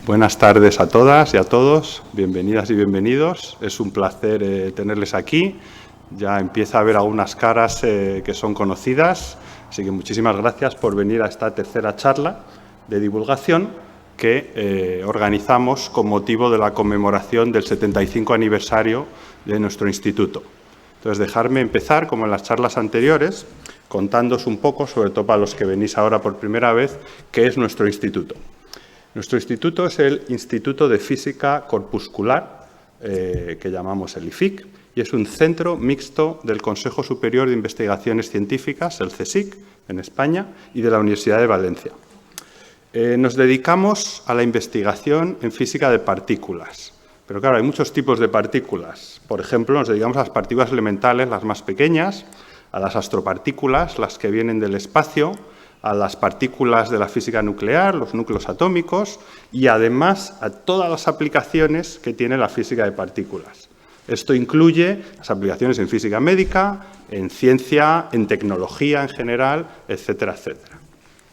Buenas tardes a todas y a todos, bienvenidas y bienvenidos. Es un placer tenerles aquí. Ya empieza a haber algunas caras que son conocidas, así que muchísimas gracias por venir a esta tercera charla de divulgación que organizamos con motivo de la conmemoración del 75 aniversario de nuestro instituto. Entonces, dejarme empezar, como en las charlas anteriores, contándoos un poco, sobre todo para los que venís ahora por primera vez, qué es nuestro instituto. Nuestro instituto es el Instituto de Física Corpuscular, que llamamos el IFIC, y es un centro mixto del Consejo Superior de Investigaciones Científicas, el CSIC, en España, y de la Universidad de Valencia. Nos dedicamos a la investigación en física de partículas, pero claro, hay muchos tipos de partículas. Por ejemplo, nos dedicamos a las partículas elementales, las más pequeñas, a las astropartículas, las que vienen del espacio, a las partículas de la física nuclear, los núcleos atómicos, y además a todas las aplicaciones que tiene la física de partículas. Esto incluye las aplicaciones en física médica, en ciencia, en tecnología en general, etcétera, etcétera.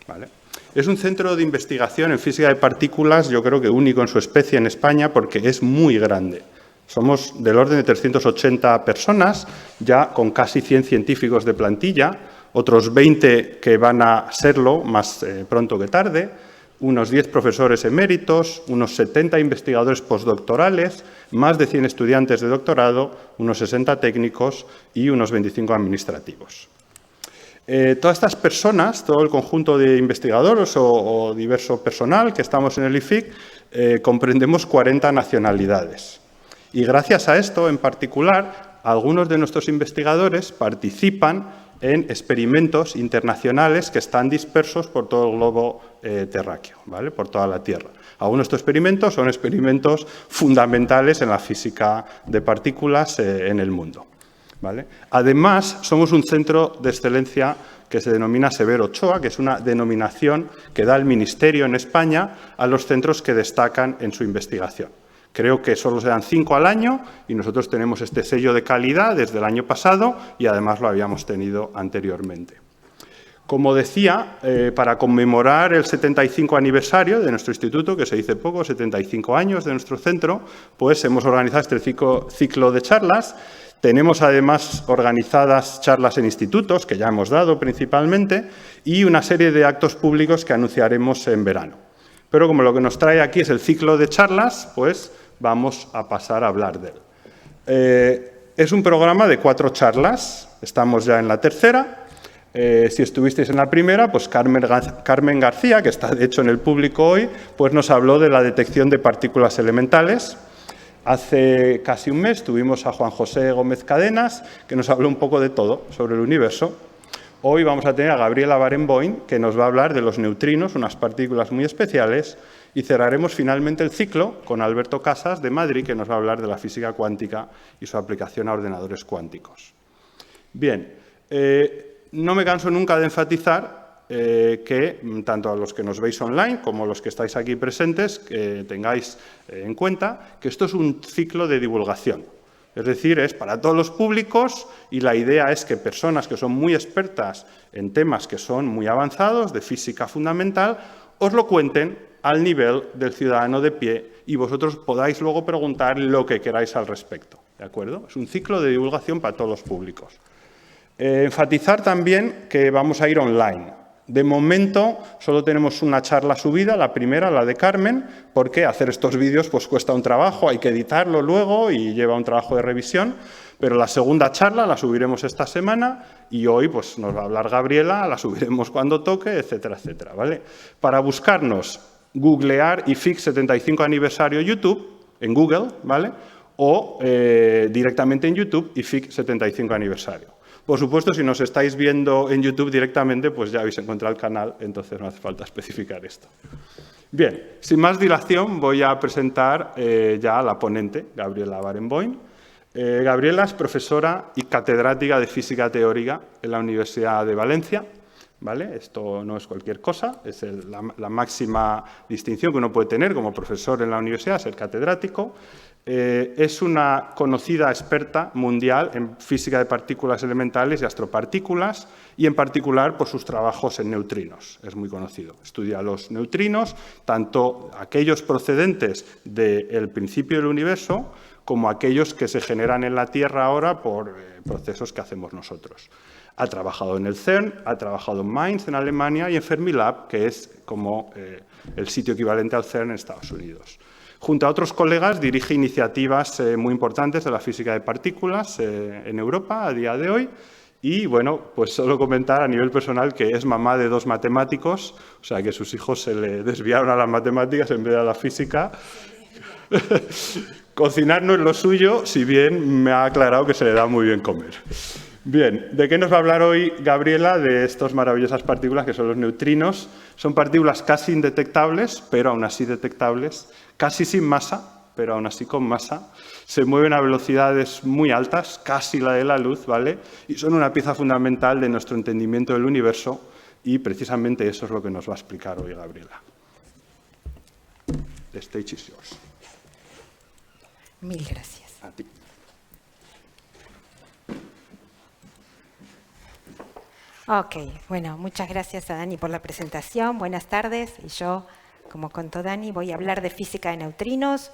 ¿Vale? Es un centro de investigación en física de partículas, yo creo que único en su especie en España, porque es muy grande. Somos del orden de 380 personas, ya con casi 100 científicos de plantilla, otros 20 que van a serlo más pronto que tarde, unos 10 profesores eméritos, unos 70 investigadores postdoctorales, más de 100 estudiantes de doctorado, unos 60 técnicos y unos 25 administrativos. Todas estas personas, todo el conjunto de investigadores o diverso personal que estamos en el IFIC, comprendemos 40 nacionalidades. Y gracias a esto, en particular, algunos de nuestros investigadores participan en experimentos internacionales que están dispersos por todo el globo terráqueo, ¿vale? Por toda la Tierra. Algunos de estos experimentos son experimentos fundamentales en la física de partículas en el mundo, ¿vale? Además, somos un centro de excelencia que se denomina Severo Ochoa, que es una denominación que da el Ministerio en España a los centros que destacan en su investigación. Creo que solo se dan 5 al año y nosotros tenemos este sello de calidad desde el año pasado y además lo habíamos tenido anteriormente. Como decía, para conmemorar el 75 aniversario de nuestro instituto, que se dice poco, 75 años de nuestro centro, pues hemos organizado este ciclo de charlas. Tenemos además organizadas charlas en institutos, que ya hemos dado principalmente, y una serie de actos públicos que anunciaremos en verano. Pero como lo que nos trae aquí es el ciclo de charlas, pues vamos a pasar a hablar de él. Es un programa de 4 charlas, estamos ya en la tercera. Si estuvisteis en la primera, pues Carmen García, que está de hecho en el público hoy, pues nos habló de la detección de partículas elementales. Hace casi un mes tuvimos a Juan José Gómez Cadenas, que nos habló un poco de todo sobre el universo. Hoy vamos a tener a Gabriela Barenboim, que nos va a hablar de los neutrinos, unas partículas muy especiales, y cerraremos finalmente el ciclo con Alberto Casas, de Madrid, que nos va a hablar de la física cuántica y su aplicación a ordenadores cuánticos. Bien, no me canso nunca de enfatizar que tanto a los que nos veis online como a los que estáis aquí presentes, tengáis en cuenta que esto es un ciclo de divulgación. Es decir, es para todos los públicos y la idea es que personas que son muy expertas en temas que son muy avanzados, de física fundamental, os lo cuenten al nivel del ciudadano de pie y vosotros podáis luego preguntar lo que queráis al respecto. ¿De acuerdo? Es un ciclo de divulgación para todos los públicos. Enfatizar también que vamos a ir online. De momento, solo tenemos una charla subida, la primera, la de Carmen, porque hacer estos vídeos pues cuesta un trabajo, hay que editarlo luego y lleva un trabajo de revisión, pero la segunda charla la subiremos esta semana y hoy pues nos va a hablar Gabriela, la subiremos cuando toque, etcétera, etcétera, ¿vale? Para buscarnos, googlear IFIC 75 aniversario YouTube, en Google, ¿vale? O directamente en YouTube, IFIC 75 aniversario. Por supuesto, si nos estáis viendo en YouTube directamente, pues ya habéis encontrado el canal, entonces no hace falta especificar esto. Bien, sin más dilación, voy a presentar ya a la ponente, Gabriela Barenboim. Gabriela es profesora y catedrática de Física Teórica en la Universidad de Valencia. ¿Vale? Esto no es cualquier cosa, es la máxima distinción que uno puede tener como profesor en la universidad, ser catedrático. es una conocida experta mundial en física de partículas elementales y astropartículas, y en particular por sus trabajos en neutrinos. Es muy conocido. Estudia los neutrinos, tanto aquellos procedentes del principio del universo como aquellos que se generan en la Tierra ahora por procesos que hacemos nosotros. Ha trabajado en el CERN, ha trabajado en Mainz, en Alemania, y en Fermilab, que es como el sitio equivalente al CERN en Estados Unidos. Junto a otros colegas dirige iniciativas muy importantes de la física de partículas en Europa a día de hoy. Y bueno, pues solo comentar a nivel personal que es mamá de 2 matemáticos, o sea que sus hijos se le desviaron a las matemáticas en vez de a la física. Cocinar no es lo suyo, si bien me ha aclarado que se le da muy bien comer. Bien, ¿de qué nos va a hablar hoy Gabriela? De estas maravillosas partículas que son los neutrinos. Son partículas casi indetectables, pero aún así detectables, casi sin masa, pero aún así con masa. Se mueven a velocidades muy altas, casi la de la luz, ¿vale? Y son una pieza fundamental de nuestro entendimiento del universo, y precisamente eso es lo que nos va a explicar hoy Gabriela. The stage is yours. Mil gracias. A ti. Ok, bueno, muchas gracias a Dani por la presentación. Buenas tardes. Y yo, como contó Dani, voy a hablar de física de neutrinos.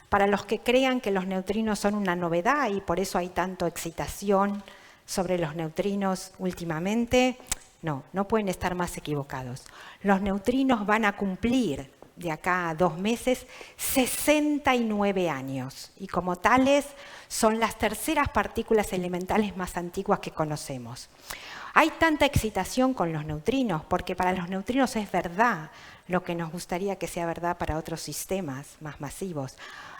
Para los que crean que los neutrinos son una novedad y por eso hay tanto excitación sobre los neutrinos últimamente, no pueden estar más equivocados. Los neutrinos van a cumplir de acá a 2 meses 69 años y como tales son las terceras partículas elementales más antiguas que conocemos. Hay tanta excitación con los neutrinos porque para los neutrinos es verdad lo que nos gustaría que sea verdad para otros sistemas más masivos.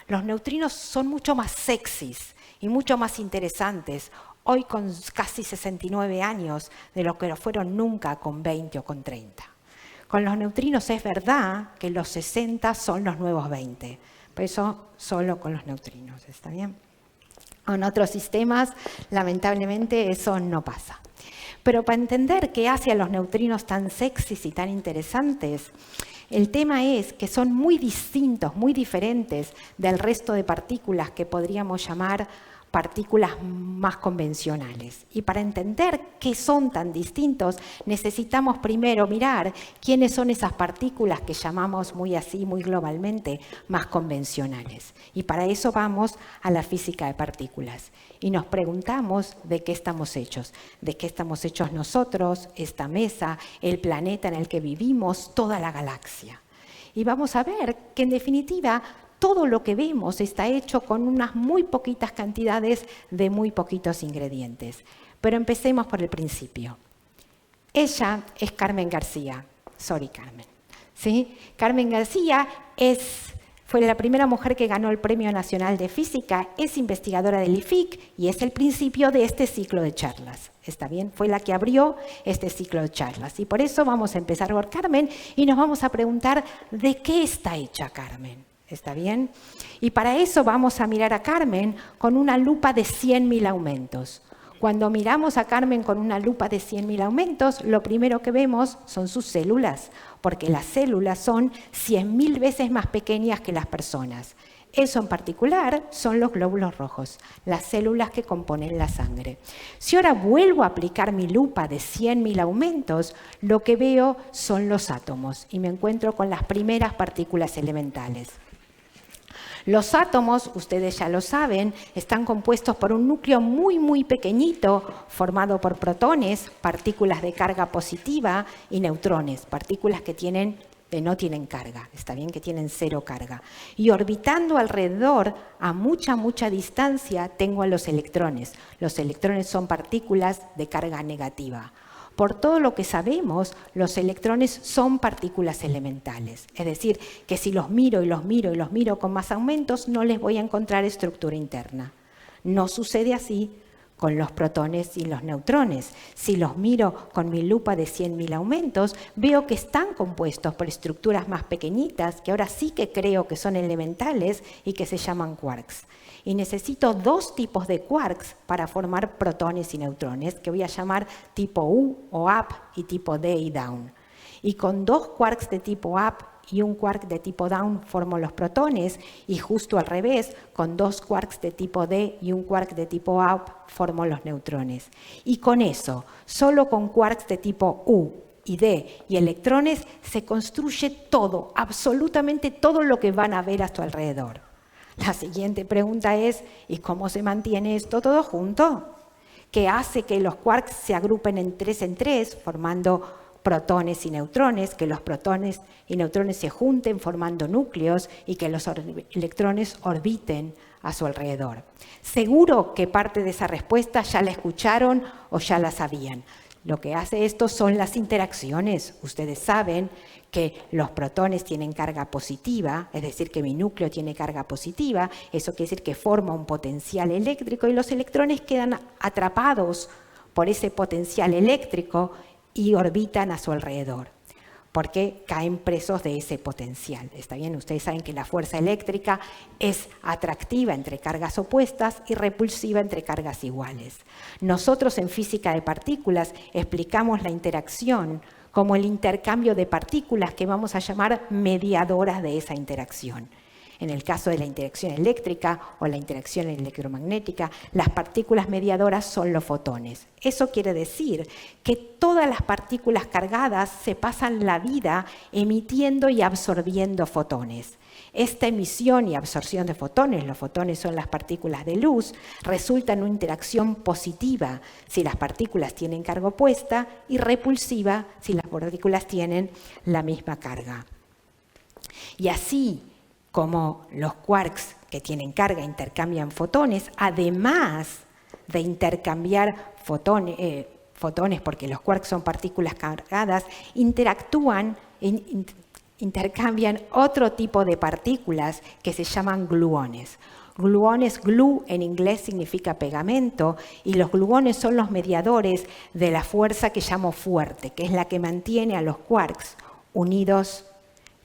Los neutrinos son mucho más sexys y mucho más interesantes hoy con casi 69 años de lo que lo fueron nunca con 20 o con 30. Con los neutrinos es verdad que los 60 son los nuevos 20, por eso solo con los neutrinos, ¿está bien? Con otros sistemas, lamentablemente, eso no pasa. Pero para entender qué hace a los neutrinos tan sexys y tan interesantes, el tema es que son muy distintos, muy diferentes del resto de partículas que podríamos llamar partículas más convencionales. Y para entender qué son tan distintos, necesitamos primero mirar quiénes son esas partículas que llamamos muy así, muy globalmente, más convencionales. Y para eso vamos a la física de partículas. Y nos preguntamos de qué estamos hechos. De qué estamos hechos nosotros, esta mesa, el planeta en el que vivimos, toda la galaxia. Y vamos a ver que en definitiva todo lo que vemos está hecho con unas muy poquitas cantidades de muy poquitos ingredientes. Pero empecemos por el principio. Ella es Carmen García. Sorry, Carmen. ¿Sí? Carmen García fue la primera mujer que ganó el Premio Nacional de Física, es investigadora del IFIC y es el principio de este ciclo de charlas. ¿Está bien? Fue la que abrió este ciclo de charlas. Y por eso vamos a empezar por Carmen y nos vamos a preguntar ¿de qué está hecha Carmen? ¿Está bien? Y para eso vamos a mirar a Carmen con una lupa de 100.000 aumentos. Cuando miramos a Carmen con una lupa de 100.000 aumentos, lo primero que vemos son sus células, porque las células son 100.000 veces más pequeñas que las personas. Eso en particular son los glóbulos rojos, las células que componen la sangre. Si ahora vuelvo a aplicar mi lupa de 100.000 aumentos, lo que veo son los átomos y me encuentro con las primeras partículas elementales. Los átomos, ustedes ya lo saben, están compuestos por un núcleo muy, muy pequeñito, formado por protones, partículas de carga positiva, y neutrones, partículas que no tienen carga, está bien, que tienen 0 carga. Y orbitando alrededor, a mucha, mucha distancia, tengo a los electrones. Los electrones son partículas de carga negativa. Por todo lo que sabemos, los electrones son partículas elementales. Es decir, que si los miro y los miro y los miro con más aumentos, no les voy a encontrar estructura interna. No sucede así con los protones y los neutrones. Si los miro con mi lupa de 100.000 aumentos, veo que están compuestos por estructuras más pequeñitas, que ahora sí que creo que son elementales y que se llaman quarks. Y necesito 2 tipos de quarks para formar protones y neutrones, que voy a llamar tipo U o up y tipo D y down. Y con 2 quarks de tipo up y un quark de tipo down formo los protones, y justo al revés, con 2 quarks de tipo D y un quark de tipo up formo los neutrones. Y con eso, solo con quarks de tipo U y D y electrones, se construye todo, absolutamente todo lo que van a ver a su alrededor. La siguiente pregunta es, ¿y cómo se mantiene esto todo junto? ¿Qué hace que los quarks se agrupen en tres, formando protones y neutrones, que los protones y neutrones se junten formando núcleos y que los electrones orbiten a su alrededor? Seguro que parte de esa respuesta ya la escucharon o ya la sabían. Lo que hace esto son las interacciones. Ustedes saben que los protones tienen carga positiva, es decir, que mi núcleo tiene carga positiva. Eso quiere decir que forma un potencial eléctrico y los electrones quedan atrapados por ese potencial eléctrico y orbitan a su alrededor, porque caen presos de ese potencial. ¿Está bien? Ustedes saben que la fuerza eléctrica es atractiva entre cargas opuestas y repulsiva entre cargas iguales. Nosotros en física de partículas explicamos la interacción como el intercambio de partículas que vamos a llamar mediadoras de esa interacción. En el caso de la interacción eléctrica o la interacción electromagnética, las partículas mediadoras son los fotones. Eso quiere decir que todas las partículas cargadas se pasan la vida emitiendo y absorbiendo fotones. Esta emisión y absorción de fotones, los fotones son las partículas de luz, resulta en una interacción positiva si las partículas tienen carga opuesta y repulsiva si las partículas tienen la misma carga. Y así como los quarks que tienen carga intercambian fotones, además de intercambiar fotones, porque los quarks son partículas cargadas, intercambian otro tipo de partículas que se llaman gluones. Gluones, glue en inglés significa pegamento, y los gluones son los mediadores de la fuerza que llamo fuerte, que es la que mantiene a los quarks unidos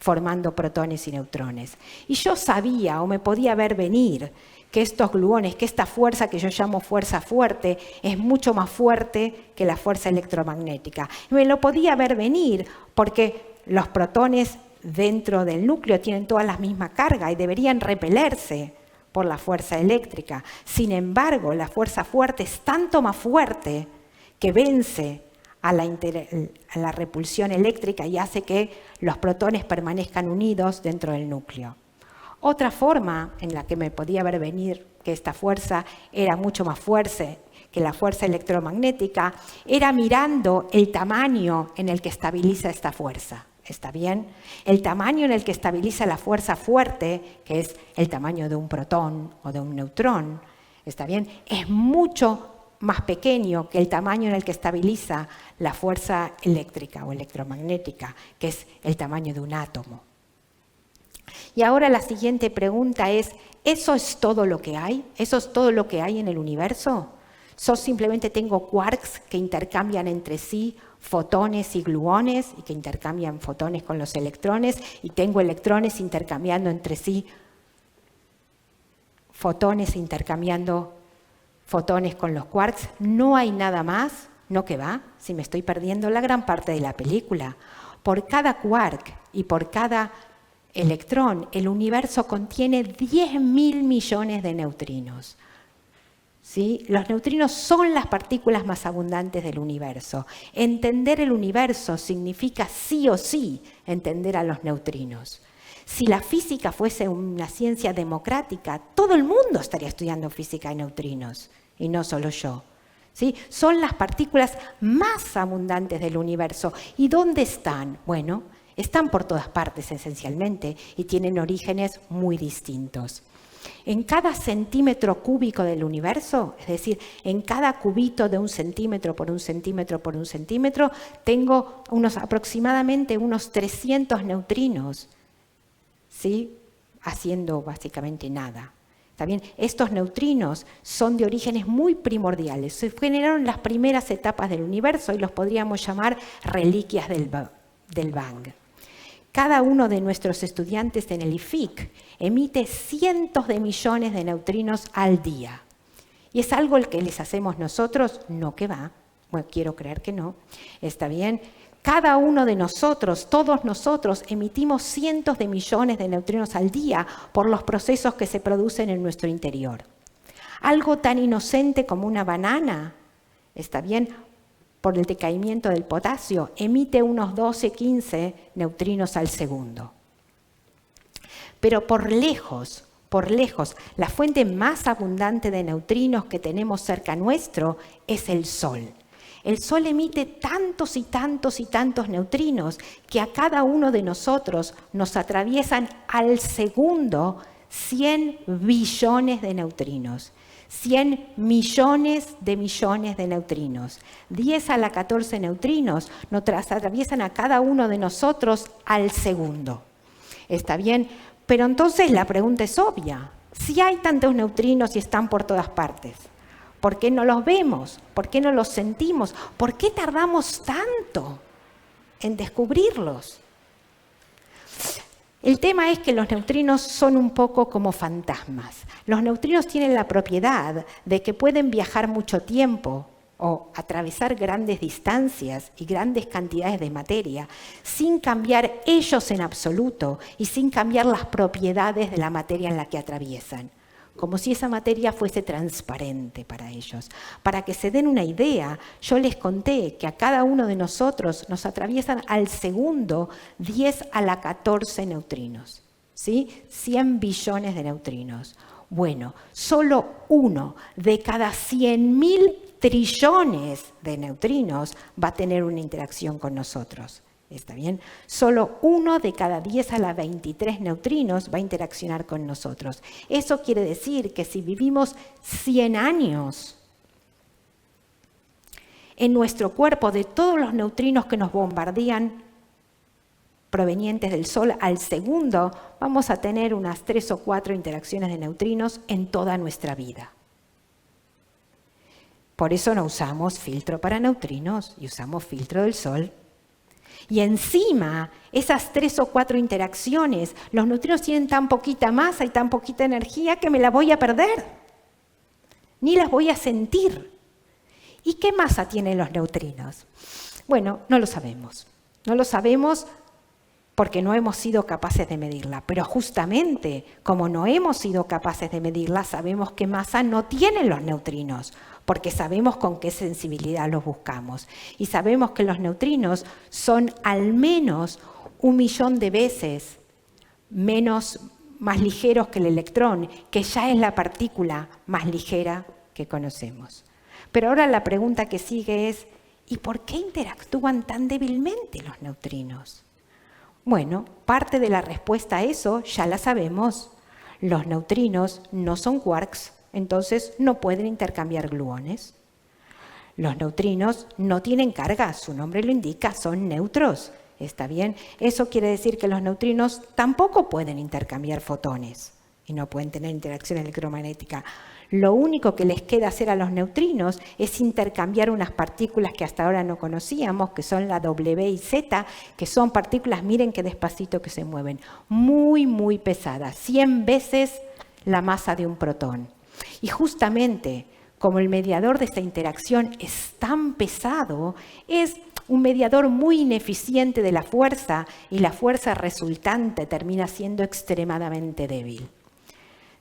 formando protones y neutrones. Y yo sabía o me podía ver venir que estos gluones, que esta fuerza que yo llamo fuerza fuerte, es mucho más fuerte que la fuerza electromagnética. Me lo podía ver venir porque los protones dentro del núcleo tienen todas la misma carga y deberían repelerse por la fuerza eléctrica. Sin embargo, la fuerza fuerte es tanto más fuerte que vence a la repulsión eléctrica y hace que los protones permanezcan unidos dentro del núcleo. Otra forma en la que me podía ver venir que esta fuerza era mucho más fuerte que la fuerza electromagnética era mirando el tamaño en el que estabiliza esta fuerza. ¿Está bien? El tamaño en el que estabiliza la fuerza fuerte, que es el tamaño de un protón o de un neutrón, ¿está bien? Es mucho más pequeño que el tamaño en el que estabiliza la fuerza eléctrica o electromagnética, que es el tamaño de un átomo. Y ahora la siguiente pregunta es, ¿eso es todo lo que hay? ¿Eso es todo lo que hay en el universo? ¿Yo simplemente tengo quarks que intercambian entre sí fotones y gluones y que intercambian fotones con los electrones y tengo electrones intercambiando entre sí fotones e intercambiando fotones con los quarks? ¿No hay nada más? ¿No que va? Si me estoy perdiendo la gran parte de la película. Por cada quark y por cada electrón, el universo contiene 10.000 millones de neutrinos. ¿Sí? Los neutrinos son las partículas más abundantes del universo. Entender el universo significa sí o sí entender a los neutrinos. Si la física fuese una ciencia democrática, todo el mundo estaría estudiando física de neutrinos, y no solo yo. ¿Sí? Son las partículas más abundantes del universo. ¿Y dónde están? Bueno, están por todas partes esencialmente y tienen orígenes muy distintos. En cada centímetro cúbico del universo, es decir, en cada cubito de 1 centímetro por 1 centímetro por 1 centímetro, tengo aproximadamente unos 300 neutrinos, ¿sí? Haciendo básicamente nada. ¿Está bien? Estos neutrinos son de orígenes muy primordiales. Se generaron en las primeras etapas del universo y los podríamos llamar reliquias del Bang. Cada uno de nuestros estudiantes en el IFIC emite cientos de millones de neutrinos al día. ¿Y es algo el que les hacemos nosotros? No que va. Bueno, quiero creer que no. ¿Está bien? Cada uno de nosotros, todos nosotros, emitimos cientos de millones de neutrinos al día por los procesos que se producen en nuestro interior. Algo tan inocente como una banana, ¿está bien?, por el decaimiento del potasio, emite unos 12, 15 neutrinos al segundo. Pero por lejos, la fuente más abundante de neutrinos que tenemos cerca nuestro es el Sol. El Sol emite tantos y tantos y tantos neutrinos que a cada uno de nosotros nos atraviesan al segundo 100 billones de neutrinos. 100 millones de neutrinos. 10 a la 14 neutrinos nos atraviesan a cada uno de nosotros al segundo. ¿Está bien? Pero entonces la pregunta es obvia. Si hay tantos neutrinos y están por todas partes, ¿por qué no los vemos? ¿Por qué no los sentimos? ¿Por qué tardamos tanto en descubrirlos? El tema es que los neutrinos son un poco como fantasmas. Los neutrinos tienen la propiedad de que pueden viajar mucho tiempo o atravesar grandes distancias y grandes cantidades de materia sin cambiar ellos en absoluto y sin cambiar las propiedades de la materia en la que atraviesan, como si esa materia fuese transparente para ellos. Para que se den una idea, yo les conté que a cada uno de nosotros nos atraviesan al segundo 10 a la 14 neutrinos, ¿sí? 100 billones de neutrinos. Bueno, solo uno de cada 100.000 trillones de neutrinos va a tener una interacción con nosotros. ¿Está bien? Solo uno de cada 10 a la 23 neutrinos va a interaccionar con nosotros. Eso quiere decir que si vivimos 100 años, en nuestro cuerpo, de todos los neutrinos que nos bombardean provenientes del Sol al segundo, vamos a tener unas 3 o 4 interacciones de neutrinos en toda nuestra vida. Por eso no usamos filtro para neutrinos y usamos filtro del Sol. Y encima, esas 3 o 4 interacciones, los neutrinos tienen tan poquita masa y tan poquita energía que me la voy a perder. Ni las voy a sentir. ¿Y qué masa tienen los neutrinos? Bueno, no lo sabemos. No lo sabemos porque no hemos sido capaces de medirla. Pero justamente, como no hemos sido capaces de medirla, sabemos qué masa no tienen los neutrinos, porque sabemos con qué sensibilidad los buscamos. Y sabemos que los neutrinos son al menos 1.000.000 de veces más ligeros que el electrón, que ya es la partícula más ligera que conocemos. Pero ahora la pregunta que sigue es, ¿y por qué interactúan tan débilmente los neutrinos? Bueno, parte de la respuesta a eso ya la sabemos. Los neutrinos no son quarks, entonces no pueden intercambiar gluones. Los neutrinos no tienen carga, su nombre lo indica, son neutros. ¿Está bien? Eso quiere decir que los neutrinos tampoco pueden intercambiar fotones y no pueden tener interacción electromagnética. Lo único que les queda hacer a los neutrinos es intercambiar unas partículas que hasta ahora no conocíamos, que son la W y Z, que son partículas, miren qué despacito que se mueven, muy, muy pesadas, 100 veces la masa de un protón. Y justamente, como el mediador de esta interacción es tan pesado, es un mediador muy ineficiente de la fuerza y la fuerza resultante termina siendo extremadamente débil.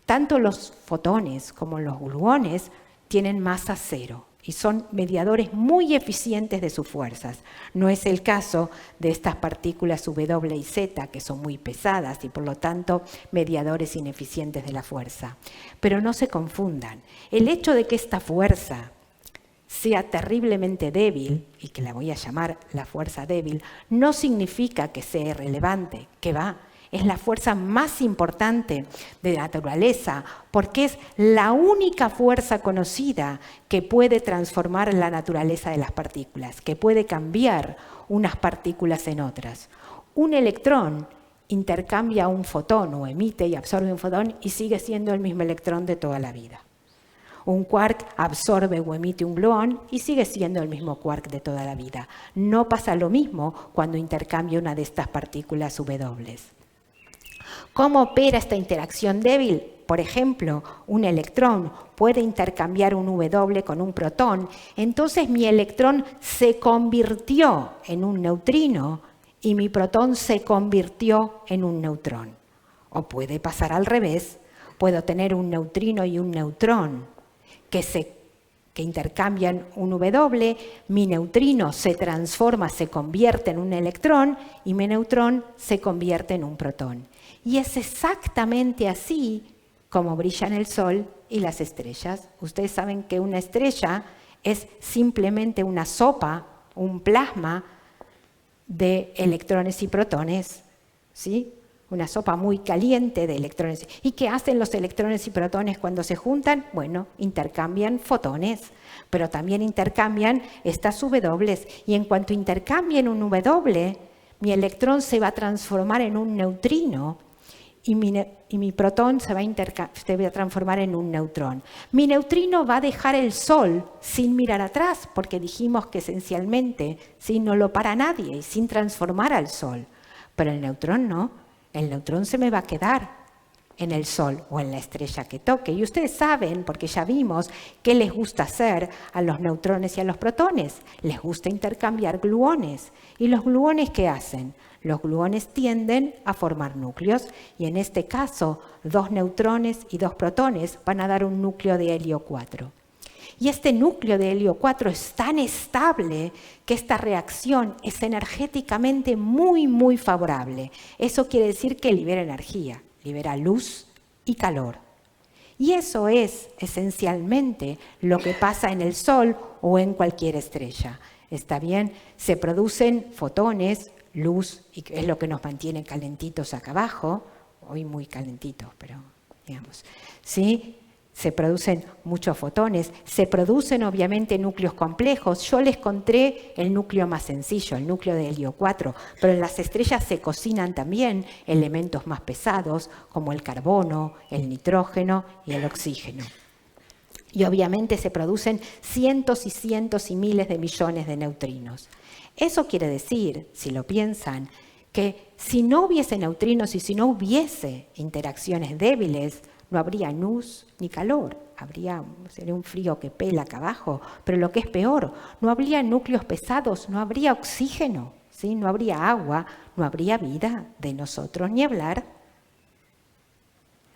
Tanto los fotones como los gluones tienen masa cero y son mediadores muy eficientes de sus fuerzas. No es el caso de estas partículas W y Z, que son muy pesadas y por lo tanto mediadores ineficientes de la fuerza. Pero no se confundan. El hecho de que esta fuerza sea terriblemente débil, y que la voy a llamar la fuerza débil, no significa que sea irrelevante, que va. Es la fuerza más importante de la naturaleza porque es la única fuerza conocida que puede transformar la naturaleza de las partículas, que puede cambiar unas partículas en otras. Un electrón intercambia un fotón o emite y absorbe un fotón y sigue siendo el mismo electrón de toda la vida. Un quark absorbe o emite un gluón y sigue siendo el mismo quark de toda la vida. No pasa lo mismo cuando intercambia una de estas partículas W. ¿Cómo opera esta interacción débil? por ejemplo, un electrón puede intercambiar un W con un protón, entonces mi electrón se convirtió en un neutrino y mi protón se convirtió en un neutrón. O puede pasar al revés, puedo tener un neutrino y un neutrón que intercambian un W, mi neutrino se transforma, se convierte en un electrón y mi neutrón se convierte en un protón. Y es exactamente así como brillan el Sol y las estrellas. Ustedes saben que una estrella es simplemente una sopa, un plasma de electrones y protones, ¿sí? Una sopa muy caliente de electrones. ¿Y qué hacen los electrones y protones cuando se juntan? Bueno, intercambian fotones, pero también intercambian estas W. Y en cuanto intercambien un W, mi electrón se va a transformar en un neutrino y mi protón se va a transformar en un neutrón. Mi neutrino va a dejar el Sol sin mirar atrás, porque dijimos que esencialmente no lo para nadie y sin transformar al Sol. Pero el neutrón no. El neutrón se me va a quedar en el Sol o en la estrella que toque. Y ustedes saben, porque ya vimos, qué les gusta hacer a los neutrones y a los protones. Les gusta intercambiar gluones. ¿Y los gluones qué hacen? Los gluones tienden a formar núcleos y en este caso 2 neutrones y 2 protones van a dar un núcleo de helio 4. Y este núcleo de helio 4 es tan estable que esta reacción es energéticamente muy, muy favorable. Eso quiere decir que libera energía, libera luz y calor. Y eso es esencialmente lo que pasa en el Sol o en cualquier estrella. ¿Está bien? Se producen fotones, luz, y es lo que nos mantiene calentitos acá abajo. Hoy muy calentitos, pero digamos, ¿sí? Se producen muchos fotones, se producen obviamente núcleos complejos. Yo les conté el núcleo más sencillo, el núcleo de helio 4, pero en las estrellas se cocinan también elementos más pesados como el carbono, el nitrógeno y el oxígeno. Y obviamente se producen cientos y cientos y miles de millones de neutrinos. Eso quiere decir, si lo piensan, que si no hubiese neutrinos y si no hubiese interacciones débiles, no habría luz ni calor, sería un frío que pela acá abajo, pero lo que es peor, no habría núcleos pesados, no habría oxígeno, ¿sí? No habría agua, no habría vida de nosotros ni hablar.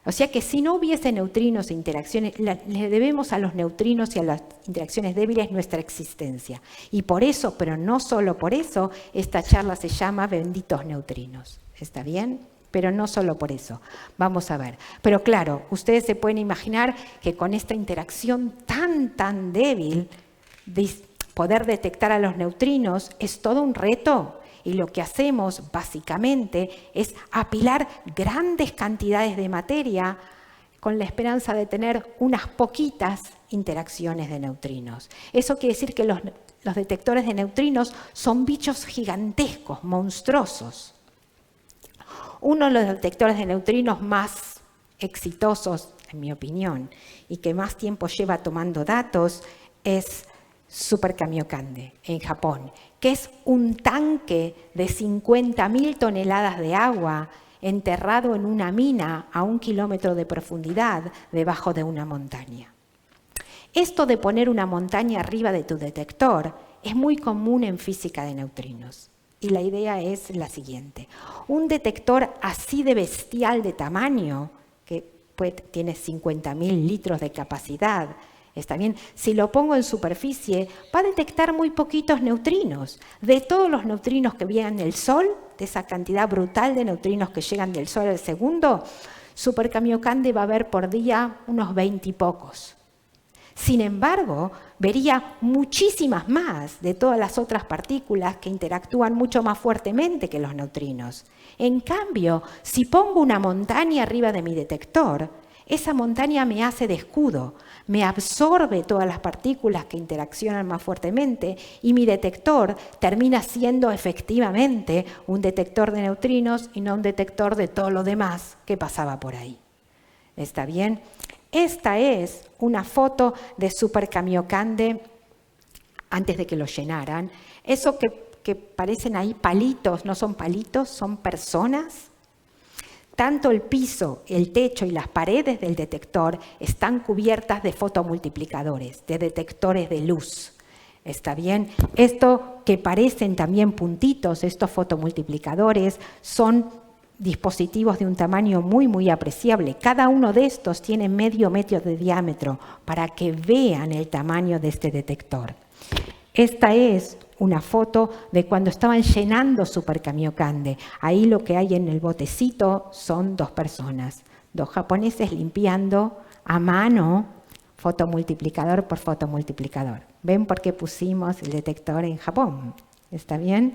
O sea que si no hubiese neutrinos e interacciones, le debemos a los neutrinos y a las interacciones débiles nuestra existencia. Y por eso, pero no solo por eso, esta charla se llama Benditos Neutrinos. ¿Está bien? Pero no solo por eso. Vamos a ver. Pero claro, ustedes se pueden imaginar que con esta interacción tan débil, poder detectar a los neutrinos es todo un reto. Y lo que hacemos básicamente es apilar grandes cantidades de materia con la esperanza de tener unas poquitas interacciones de neutrinos. Eso quiere decir que los detectores de neutrinos son bichos gigantescos, monstruosos. Uno de los detectores de neutrinos más exitosos, en mi opinión, y que más tiempo lleva tomando datos, es Super Kamiokande, en Japón, que es un tanque de 50.000 toneladas de agua enterrado en una mina a 1 kilómetro de profundidad debajo de una montaña. Esto de poner una montaña arriba de tu detector es muy común en física de neutrinos. Y la idea es la siguiente. Un detector así de bestial de tamaño, que tiene 50.000 litros de capacidad, está bien, si lo pongo en superficie, va a detectar muy poquitos neutrinos. De todos los neutrinos que vienen del Sol, de esa cantidad brutal de neutrinos que llegan del Sol al segundo, Super Kamiokande va a ver por día unos 20 y pocos. Sin embargo, vería muchísimas más de todas las otras partículas que interactúan mucho más fuertemente que los neutrinos. En cambio, si pongo una montaña arriba de mi detector, esa montaña me hace de escudo, me absorbe todas las partículas que interaccionan más fuertemente y mi detector termina siendo efectivamente un detector de neutrinos y no un detector de todo lo demás que pasaba por ahí. ¿Está bien? Esta es una foto de Super Kamiokande antes de que lo llenaran. Eso que parecen ahí palitos, no son palitos, son personas. Tanto el piso, el techo y las paredes del detector están cubiertas de fotomultiplicadores, de detectores de luz. ¿Está bien? Esto que parecen también puntitos, estos fotomultiplicadores, son dispositivos de un tamaño muy, muy apreciable. Cada uno de estos tiene medio metro de diámetro para que vean el tamaño de este detector. Esta es una foto de cuando estaban llenando Super Kamiokande. Ahí lo que hay en el botecito son 2 personas, 2 japoneses limpiando a mano, fotomultiplicador por fotomultiplicador. ¿Ven por qué pusimos el detector en Japón? ¿Está bien?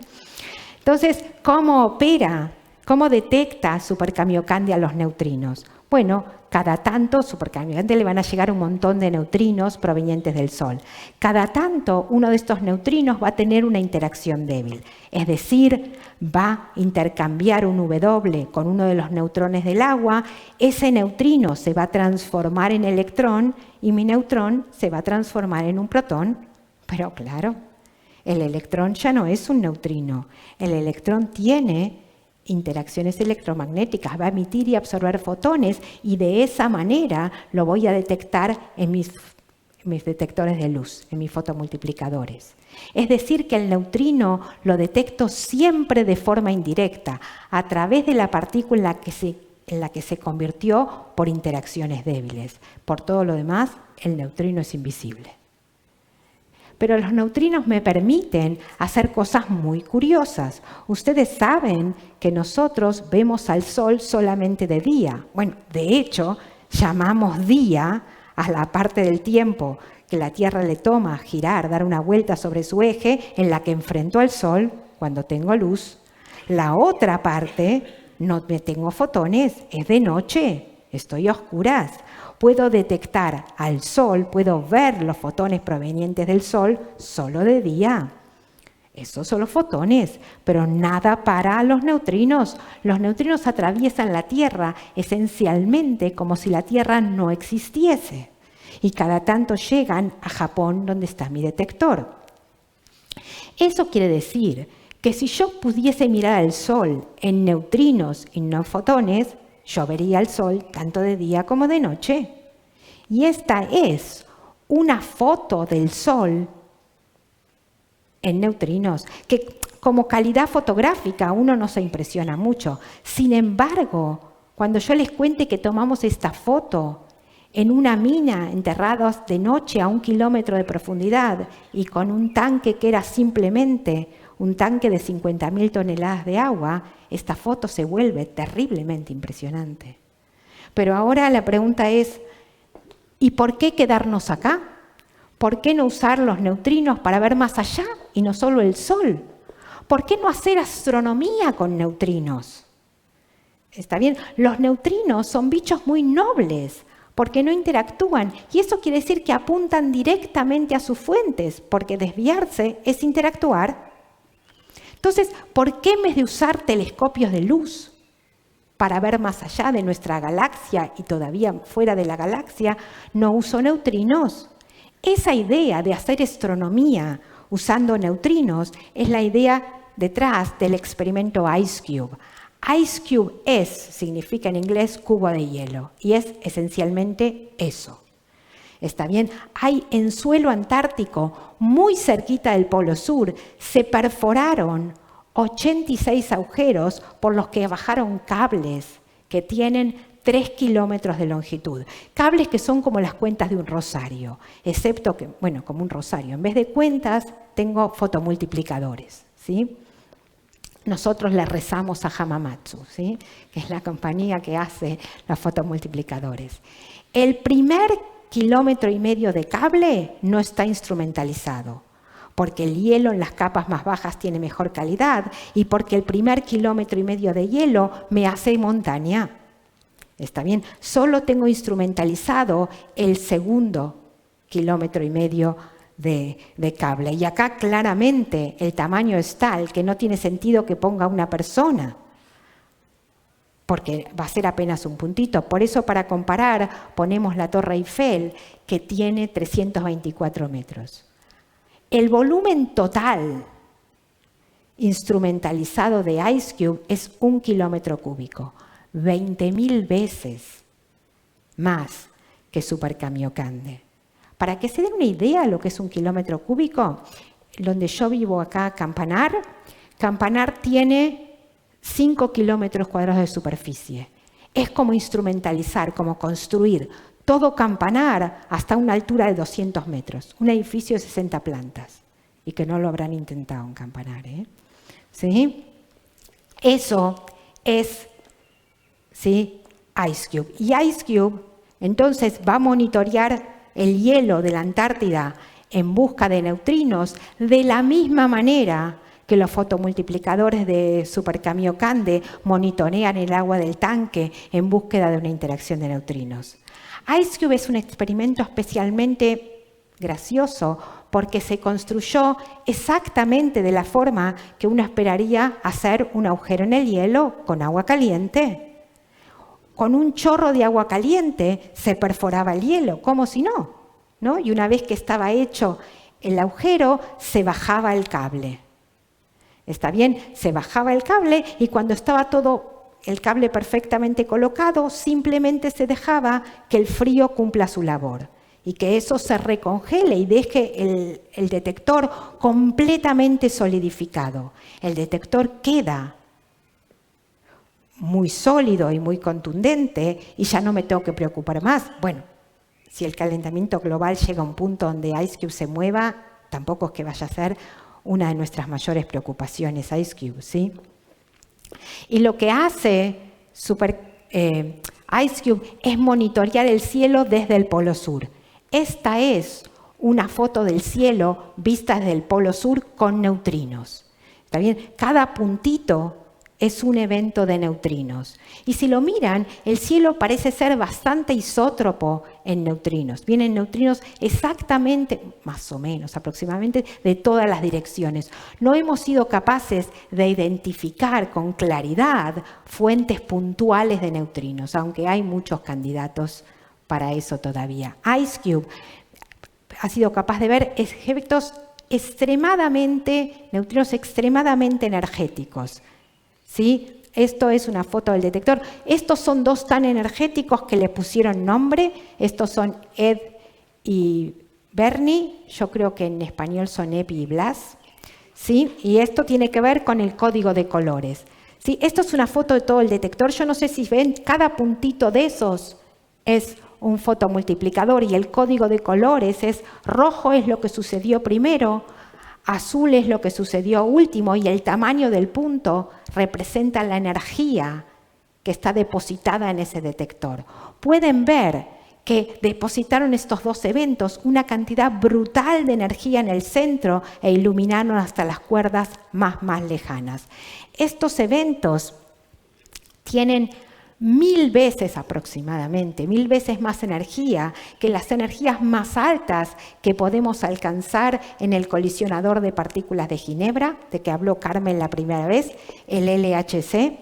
Entonces, ¿cómo opera? ¿Cómo detecta Super Kamiokande a los neutrinos? Bueno, cada tanto Super Kamiokande le van a llegar un montón de neutrinos provenientes del Sol. Cada tanto uno de estos neutrinos va a tener una interacción débil, es decir, va a intercambiar un W con uno de los neutrones del agua, ese neutrino se va a transformar en electrón y mi neutrón se va a transformar en un protón. Pero claro, el electrón ya no es un neutrino, el electrón tiene interacciones electromagnéticas, va a emitir y absorber fotones y de esa manera lo voy a detectar en mis detectores de luz, en mis fotomultiplicadores. Es decir, que el neutrino lo detecto siempre de forma indirecta, a través de la partícula en la que se convirtió por interacciones débiles. Por todo lo demás, el neutrino es invisible. Pero los neutrinos me permiten hacer cosas muy curiosas. Ustedes saben que nosotros vemos al Sol solamente de día. Bueno, de hecho, llamamos día a la parte del tiempo que la Tierra le toma girar, dar una vuelta sobre su eje, en la que enfrento al Sol cuando tengo luz. La otra parte, no tengo fotones, es de noche, estoy a oscuras. Puedo detectar al Sol, puedo ver los fotones provenientes del Sol solo de día. Esos son los fotones, pero nada para los neutrinos. Los neutrinos atraviesan la Tierra esencialmente como si la Tierra no existiese. Y cada tanto llegan a Japón, donde está mi detector. Eso quiere decir que si yo pudiese mirar al Sol en neutrinos y no fotones, yo vería el Sol tanto de día como de noche. Y esta es una foto del Sol en neutrinos, que como calidad fotográfica uno no se impresiona mucho. Sin embargo, cuando yo les cuente que tomamos esta foto en una mina, enterrados de noche a 1 kilómetro de profundidad y con un tanque que era simplemente un tanque de 50.000 toneladas de agua, esta foto se vuelve terriblemente impresionante. Pero ahora la pregunta es, ¿y por qué quedarnos acá? ¿Por qué no usar los neutrinos para ver más allá y no solo el Sol? ¿Por qué no hacer astronomía con neutrinos? ¿Está bien? Los neutrinos son bichos muy nobles porque no interactúan y eso quiere decir que apuntan directamente a sus fuentes porque desviarse es interactuar. Entonces, ¿por qué en vez de usar telescopios de luz para ver más allá de nuestra galaxia y todavía fuera de la galaxia, no uso neutrinos? Esa idea de hacer astronomía usando neutrinos es la idea detrás del experimento IceCube. IceCube significa en inglés cubo de hielo y es esencialmente eso. ¿Está bien? Hay en suelo antártico, muy cerquita del Polo Sur, se perforaron 86 agujeros por los que bajaron cables que tienen 3 kilómetros de longitud. Cables que son como las cuentas de un rosario, excepto que, bueno, como un rosario. En vez de cuentas, tengo fotomultiplicadores, ¿sí? Nosotros le rezamos a Hamamatsu, ¿sí? Que es la compañía que hace los fotomultiplicadores. El primer 1,5 kilómetros de cable no está instrumentalizado, porque el hielo en las capas más bajas tiene mejor calidad y porque el primer 1,5 kilómetros de hielo me hace montaña. ¿Está bien? Solo tengo instrumentalizado el segundo 1,5 kilómetros de cable. Y acá claramente el tamaño es tal que no tiene sentido que ponga una persona, porque va a ser apenas un puntito. Por eso, para comparar, ponemos la Torre Eiffel, que tiene 324 metros. El volumen total instrumentalizado de IceCube es 1 kilómetro cúbico. 20.000 veces más que Super Kamiokande. Para que se den una idea de lo que es 1 kilómetro cúbico, donde yo vivo acá, Campanar tiene 5 kilómetros cuadrados de superficie. Es como instrumentalizar, como construir todo Campanar hasta una altura de 200 metros. Un edificio de 60 plantas. Y que no lo habrán intentado en Campanar, ¿sí? Eso es, ¿sí?, IceCube. Y IceCube, entonces, va a monitorear el hielo de la Antártida en busca de neutrinos de la misma manera que los fotomultiplicadores de Super Kamiokande monitorean el agua del tanque en búsqueda de una interacción de neutrinos. IceCube es un experimento especialmente gracioso porque se construyó exactamente de la forma que uno esperaría hacer un agujero en el hielo con agua caliente. Con un chorro de agua caliente se perforaba el hielo, como si no, y una vez que estaba hecho el agujero, se bajaba el cable. ¿Está bien? Se bajaba el cable y cuando estaba todo el cable perfectamente colocado, simplemente se dejaba que el frío cumpla su labor y que eso se recongele y deje el detector completamente solidificado. El detector queda muy sólido y muy contundente y ya no me tengo que preocupar más. Bueno, si el calentamiento global llega a un punto donde IceCube se mueva, tampoco es que vaya a ser una de nuestras mayores preocupaciones, IceCube, ¿sí? Y lo que hace IceCube es monitorear el cielo desde el Polo Sur. Esta es una foto del cielo vista desde el Polo Sur con neutrinos. ¿Está bien? Cada puntito es un evento de neutrinos. Y si lo miran, el cielo parece ser bastante isótropo en neutrinos. Vienen neutrinos exactamente, más o menos, aproximadamente, de todas las direcciones. No hemos sido capaces de identificar con claridad fuentes puntuales de neutrinos, aunque hay muchos candidatos para eso todavía. IceCube ha sido capaz de ver efectos neutrinos extremadamente energéticos. ¿Sí? Esto es una foto del detector. Estos son dos tan energéticos que le pusieron nombre. Estos son Ed y Bernie. Yo creo que en español son Epi y Blas. ¿Sí? Y esto tiene que ver con el código de colores. ¿Sí? Esto es una foto de todo el detector. Yo no sé si ven, cada puntito de esos es un fotomultiplicador y el código de colores es rojo es lo que sucedió primero, azul es lo que sucedió último y el tamaño del punto representa la energía que está depositada en ese detector. Pueden ver que depositaron estos dos eventos una cantidad brutal de energía en el centro e iluminaron hasta las cuerdas más lejanas. Estos eventos tienen 1000 veces aproximadamente, 1000 veces más energía que las energías más altas que podemos alcanzar en el colisionador de partículas de Ginebra, de que habló Carmen la primera vez, el LHC.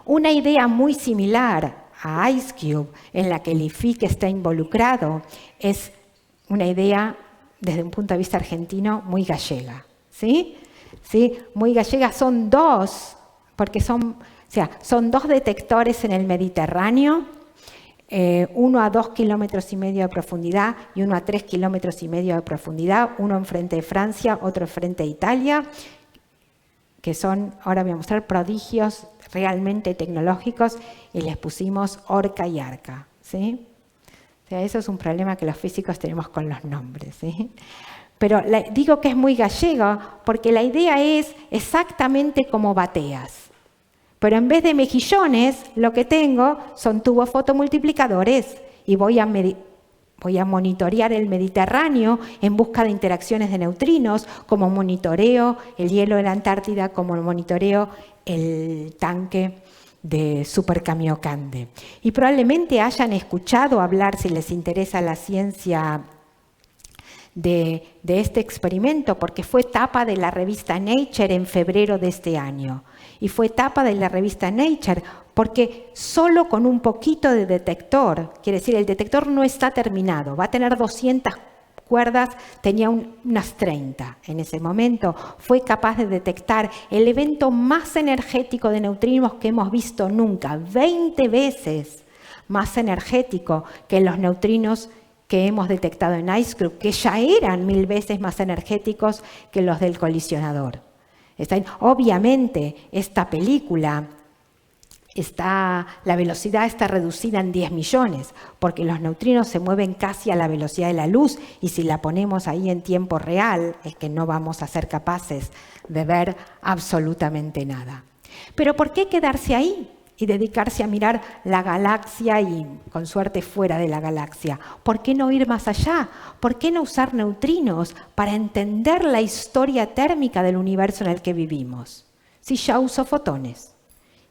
Una idea muy similar a IceCube, en la que el IFIC está involucrado, es una idea desde un punto de vista argentino muy gallega. ¿Sí? ¿Sí? Muy gallega, son dos, porque son dos detectores en el Mediterráneo, uno a 2,5 kilómetros de profundidad y uno a 3,5 kilómetros de profundidad, uno enfrente de Francia, otro enfrente de Italia, que son, ahora voy a mostrar, prodigios realmente tecnológicos y les pusimos Orca y Arca. ¿Sí? O sea, eso es un problema que los físicos tenemos con los nombres. ¿Sí? Pero digo que es muy gallego porque la idea es exactamente como bateas. Pero en vez de mejillones, lo que tengo son tubos fotomultiplicadores y voy a monitorear el Mediterráneo en busca de interacciones de neutrinos, como monitoreo el hielo de la Antártida, como monitoreo el tanque de Super Kamiokande. Y probablemente hayan escuchado hablar, si les interesa la ciencia, de este experimento, porque fue tapa de la revista Nature en febrero de este año. Y fue tapa de la revista Nature porque solo con un poquito de detector, quiere decir, el detector no está terminado, va a tener 200 cuerdas, tenía unas 30 en ese momento. Fue capaz de detectar el evento más energético de neutrinos que hemos visto nunca, 20 veces más energético que los neutrinos que hemos detectado en IceCube, que ya eran 1000 veces más energéticos que los del colisionador. Obviamente, esta película, la velocidad está reducida en 10 millones, porque los neutrinos se mueven casi a la velocidad de la luz, y si la ponemos ahí en tiempo real, es que no vamos a ser capaces de ver absolutamente nada. Pero ¿por qué quedarse ahí y dedicarse a mirar la galaxia y, con suerte, fuera de la galaxia? ¿Por qué no ir más allá? ¿Por qué no usar neutrinos para entender la historia térmica del universo en el que vivimos? Si ya uso fotones.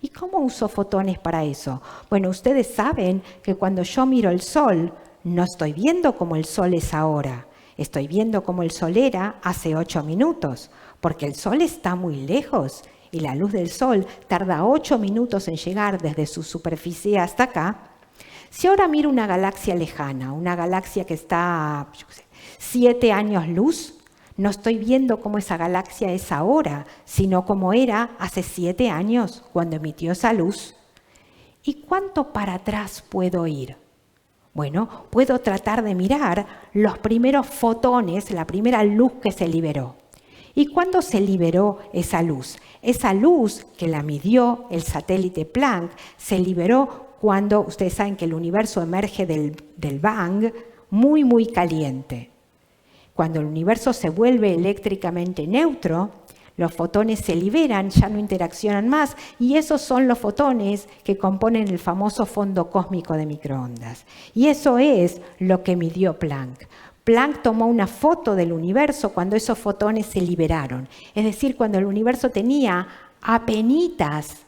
¿Y cómo uso fotones para eso? Bueno, ustedes saben que cuando yo miro el Sol, no estoy viendo como el Sol es ahora. Estoy viendo como el Sol era hace 8 minutos, porque el Sol está muy lejos y la luz del Sol tarda 8 minutos en llegar desde su superficie hasta acá. Si ahora miro una galaxia lejana, una galaxia que está, 7 años luz, no estoy viendo cómo esa galaxia es ahora, sino cómo era hace 7 años, cuando emitió esa luz. ¿Y cuánto para atrás puedo ir? Bueno, puedo tratar de mirar los primeros fotones, la primera luz que se liberó. ¿Y cuándo se liberó esa luz? Esa luz que la midió el satélite Planck se liberó cuando, ustedes saben que el universo emerge del Bang muy, muy caliente. Cuando el universo se vuelve eléctricamente neutro, los fotones se liberan, ya no interaccionan más, y esos son los fotones que componen el famoso fondo cósmico de microondas. Y eso es lo que midió Planck. Planck tomó una foto del universo cuando esos fotones se liberaron. Es decir, cuando el universo tenía apenitas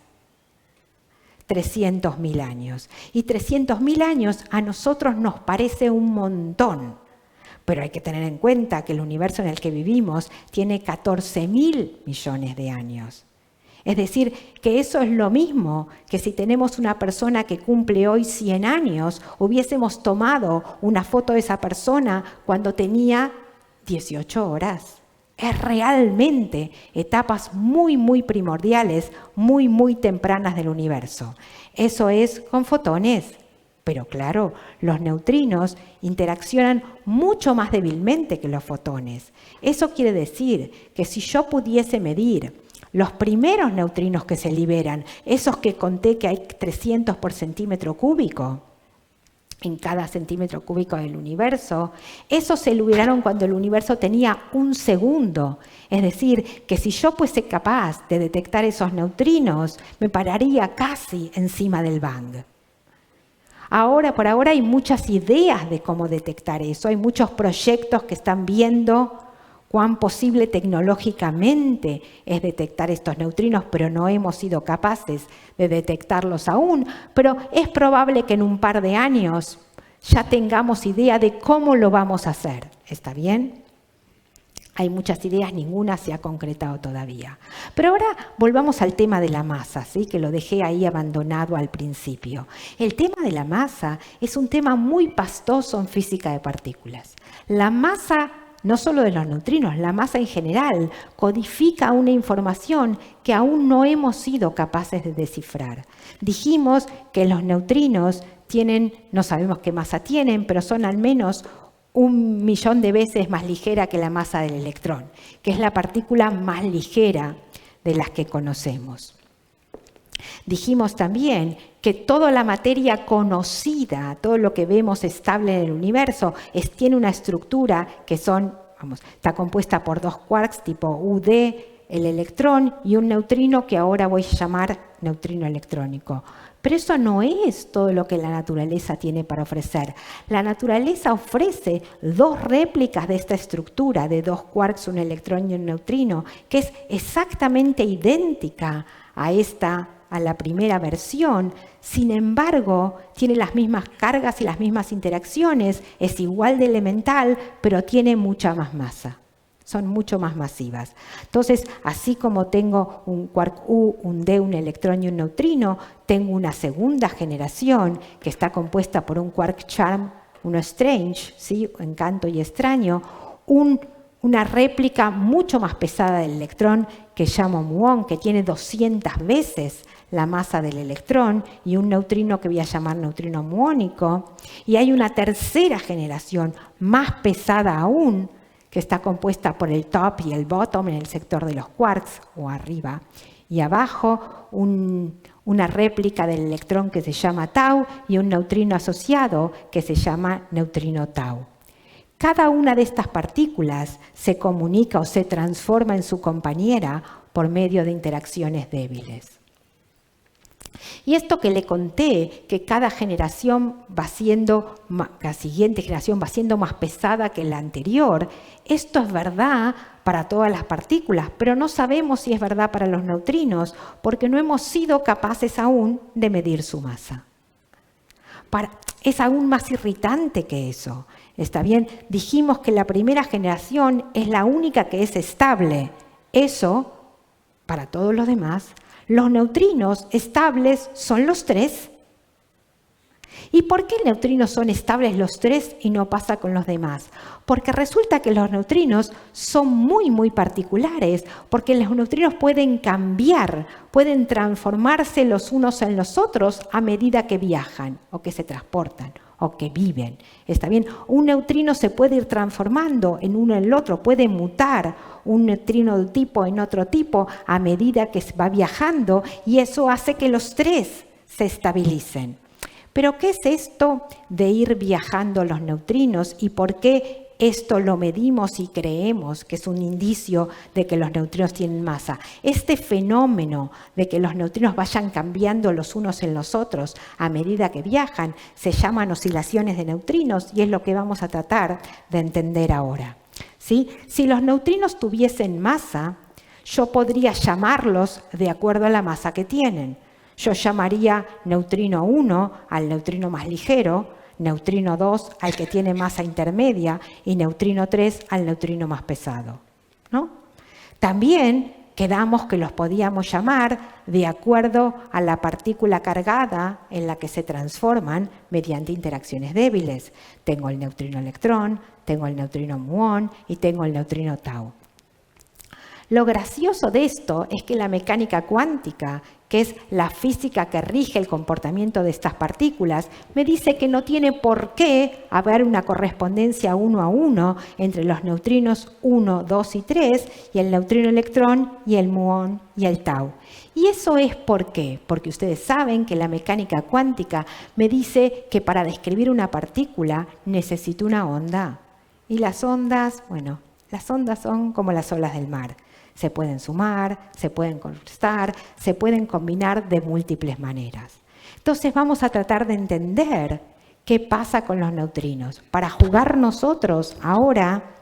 300.000 años. Y 300.000 años a nosotros nos parece un montón. Pero hay que tener en cuenta que el universo en el que vivimos tiene 14.000 millones de años. Es decir, que eso es lo mismo que si tenemos una persona que cumple hoy 100 años, hubiésemos tomado una foto de esa persona cuando tenía 18 horas. Es realmente etapas muy, muy primordiales, muy, muy tempranas del universo. Eso es con fotones. Pero claro, los neutrinos interaccionan mucho más débilmente que los fotones. Eso quiere decir que si yo pudiese medir los primeros neutrinos que se liberan, esos que conté que hay 300 por centímetro cúbico en cada centímetro cúbico del universo, esos se liberaron cuando el universo tenía 1 segundo. Es decir, que si yo fuese capaz de detectar esos neutrinos, me pararía casi encima del Bang. Por ahora hay muchas ideas de cómo detectar eso. Hay muchos proyectos que están viendo cuán posible tecnológicamente es detectar estos neutrinos, pero no hemos sido capaces de detectarlos aún. Pero es probable que en un par de años ya tengamos idea de cómo lo vamos a hacer. ¿Está bien? Hay muchas ideas, ninguna se ha concretado todavía. Pero ahora volvamos al tema de la masa, ¿sí? Que lo dejé ahí abandonado al principio. El tema de la masa es un tema muy pastoso en física de partículas. La masa, no solo de los neutrinos, la masa en general, codifica una información que aún no hemos sido capaces de descifrar. Dijimos que los neutrinos tienen, no sabemos qué masa tienen, pero son al menos 1.000.000 de veces más ligera que la masa del electrón, que es la partícula más ligera de las que conocemos. Dijimos también que toda la materia conocida, todo lo que vemos estable en el universo, tiene una estructura que está compuesta por 2 quarks tipo UD, el electrón, y un neutrino que ahora voy a llamar neutrino electrónico. Pero eso no es todo lo que la naturaleza tiene para ofrecer. La naturaleza ofrece 2 réplicas de esta estructura de 2 quarks, un electrón y un neutrino, que es exactamente idéntica a la primera versión. Sin embargo, tiene las mismas cargas y las mismas interacciones, es igual de elemental, pero tiene mucha más masa. Son mucho más masivas. Entonces, así como tengo un quark U, un D, un electrón y un neutrino, tengo una segunda generación que está compuesta por un quark charm, uno strange, ¿sí? Encanto y extraño, una réplica mucho más pesada del electrón que llamo muón, que tiene 200 veces la masa del electrón, y un neutrino que voy a llamar neutrino muónico. Y hay una tercera generación más pesada aún, que está compuesta por el top y el bottom en el sector de los quarks, o arriba. Y abajo una réplica del electrón que se llama tau y un neutrino asociado que se llama neutrino tau. Cada una de estas partículas se comunica o se transforma en su compañera por medio de interacciones débiles. Y esto que le conté, que cada generación va siendo, la siguiente generación va siendo más pesada que la anterior, esto es verdad para todas las partículas, pero no sabemos si es verdad para los neutrinos, porque no hemos sido capaces aún de medir su masa. Es aún más irritante que eso. ¿Está bien? Dijimos que la primera generación es la única que es estable. Eso, para todos los demás, los neutrinos estables son los tres. ¿Y por qué neutrinos son estables los tres y no pasa con los demás? Porque resulta que los neutrinos son muy particulares, porque los neutrinos pueden cambiar, pueden transformarse los unos en los otros a medida que viajan o que se transportan o que viven. ¿Está bien? Un neutrino se puede ir transformando en uno en el otro, puede mutar un neutrino de un tipo en otro tipo a medida que va viajando, y eso hace que los tres se estabilicen. Pero ¿qué es esto de ir viajando los neutrinos y por qué esto lo medimos y creemos que es un indicio de que los neutrinos tienen masa? Este fenómeno de que los neutrinos vayan cambiando los unos en los otros a medida que viajan se llaman oscilaciones de neutrinos, y es lo que vamos a tratar de entender ahora. ¿Sí? Si los neutrinos tuviesen masa, yo podría llamarlos de acuerdo a la masa que tienen. Yo llamaría neutrino 1 al neutrino más ligero, neutrino 2 al que tiene masa intermedia y neutrino 3 al neutrino más pesado, ¿no? También quedamos que los podíamos llamar de acuerdo a la partícula cargada en la que se transforman mediante interacciones débiles. Tengo el neutrino electrón, tengo el neutrino muón y tengo el neutrino tau. Lo gracioso de esto es que la mecánica cuántica, que es la física que rige el comportamiento de estas partículas, me dice que no tiene por qué haber una correspondencia 1 a 1 entre los neutrinos 1, 2 y 3 y el neutrino electrón y el muón y el tau. ¿Y eso es por qué? Porque ustedes saben que la mecánica cuántica me dice que para describir una partícula necesito una onda. Y las ondas, bueno, las ondas son como las olas del mar. Se pueden sumar, se pueden restar, se pueden combinar de múltiples maneras. Entonces vamos a tratar de entender qué pasa con los neutrinos. Para jugar nosotros ahora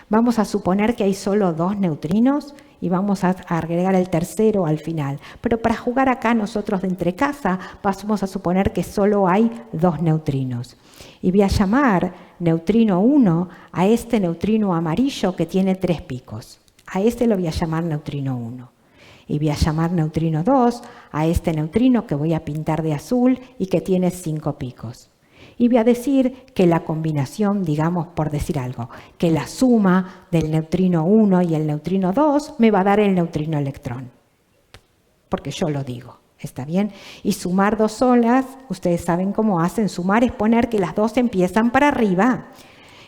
vamos a suponer que hay solo 2 neutrinos y vamos a agregar el tercero al final. Pero para jugar acá nosotros de entre casa vamos a suponer que solo hay 2 neutrinos. Y voy a llamar neutrino 1 a este neutrino amarillo que tiene 3 picos. A este lo voy a llamar neutrino 1. Y voy a llamar neutrino 2 a este neutrino que voy a pintar de azul y que tiene 5 picos. Y voy a decir que la combinación, digamos, por decir algo, que la suma del neutrino 1 y el neutrino 2 me va a dar el neutrino electrón. Porque yo lo digo, ¿está bien? Y sumar 2 olas, ustedes saben cómo hacen. Sumar es poner que las 2 empiezan para arriba.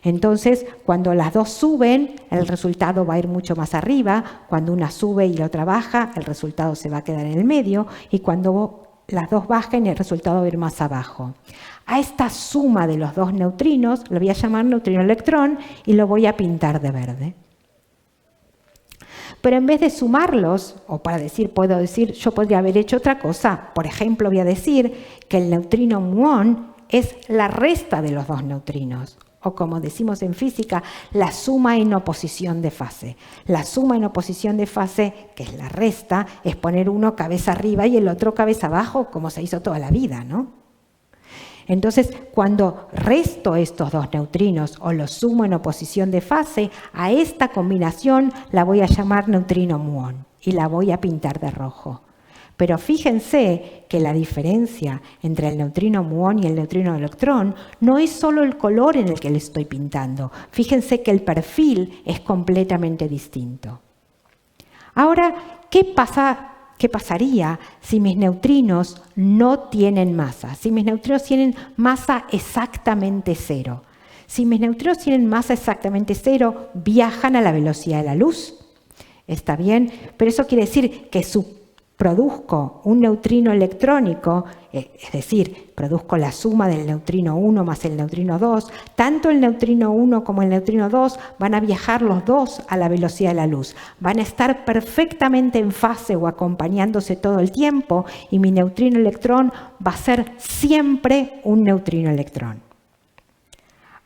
Entonces, cuando las 2 suben, el resultado va a ir mucho más arriba. Cuando una sube y la otra baja, el resultado se va a quedar en el medio. Y cuando las 2 bajen, el resultado va a ir más abajo. A esta suma de los 2 neutrinos, lo voy a llamar neutrino electrón y lo voy a pintar de verde. Pero en vez de sumarlos, o para decir, puedo decir, yo podría haber hecho otra cosa. Por ejemplo, voy a decir que el neutrino muón es la resta de los 2 neutrinos. O como decimos en física, la suma en oposición de fase. La suma en oposición de fase, que es la resta, es poner uno cabeza arriba y el otro cabeza abajo, como se hizo toda la vida, ¿no? Entonces, cuando resto estos 2 neutrinos o los sumo en oposición de fase, a esta combinación la voy a llamar neutrino muón y la voy a pintar de rojo. Pero fíjense que la diferencia entre el neutrino muón y el neutrino electrón no es solo el color en el que le estoy pintando. Fíjense que el perfil es completamente distinto. Ahora, ¿qué pasaría si mis neutrinos no tienen masa? Si mis neutrinos tienen masa exactamente cero. Si mis neutrinos tienen masa exactamente cero, viajan a la velocidad de la luz. ¿Está bien? Pero eso quiere decir que produzco un neutrino electrónico, es decir, produzco la suma del neutrino 1 más el neutrino 2, tanto el neutrino 1 como el neutrino 2 van a viajar los dos a la velocidad de la luz. Van a estar perfectamente en fase o acompañándose todo el tiempo y mi neutrino electrón va a ser siempre un neutrino electrón.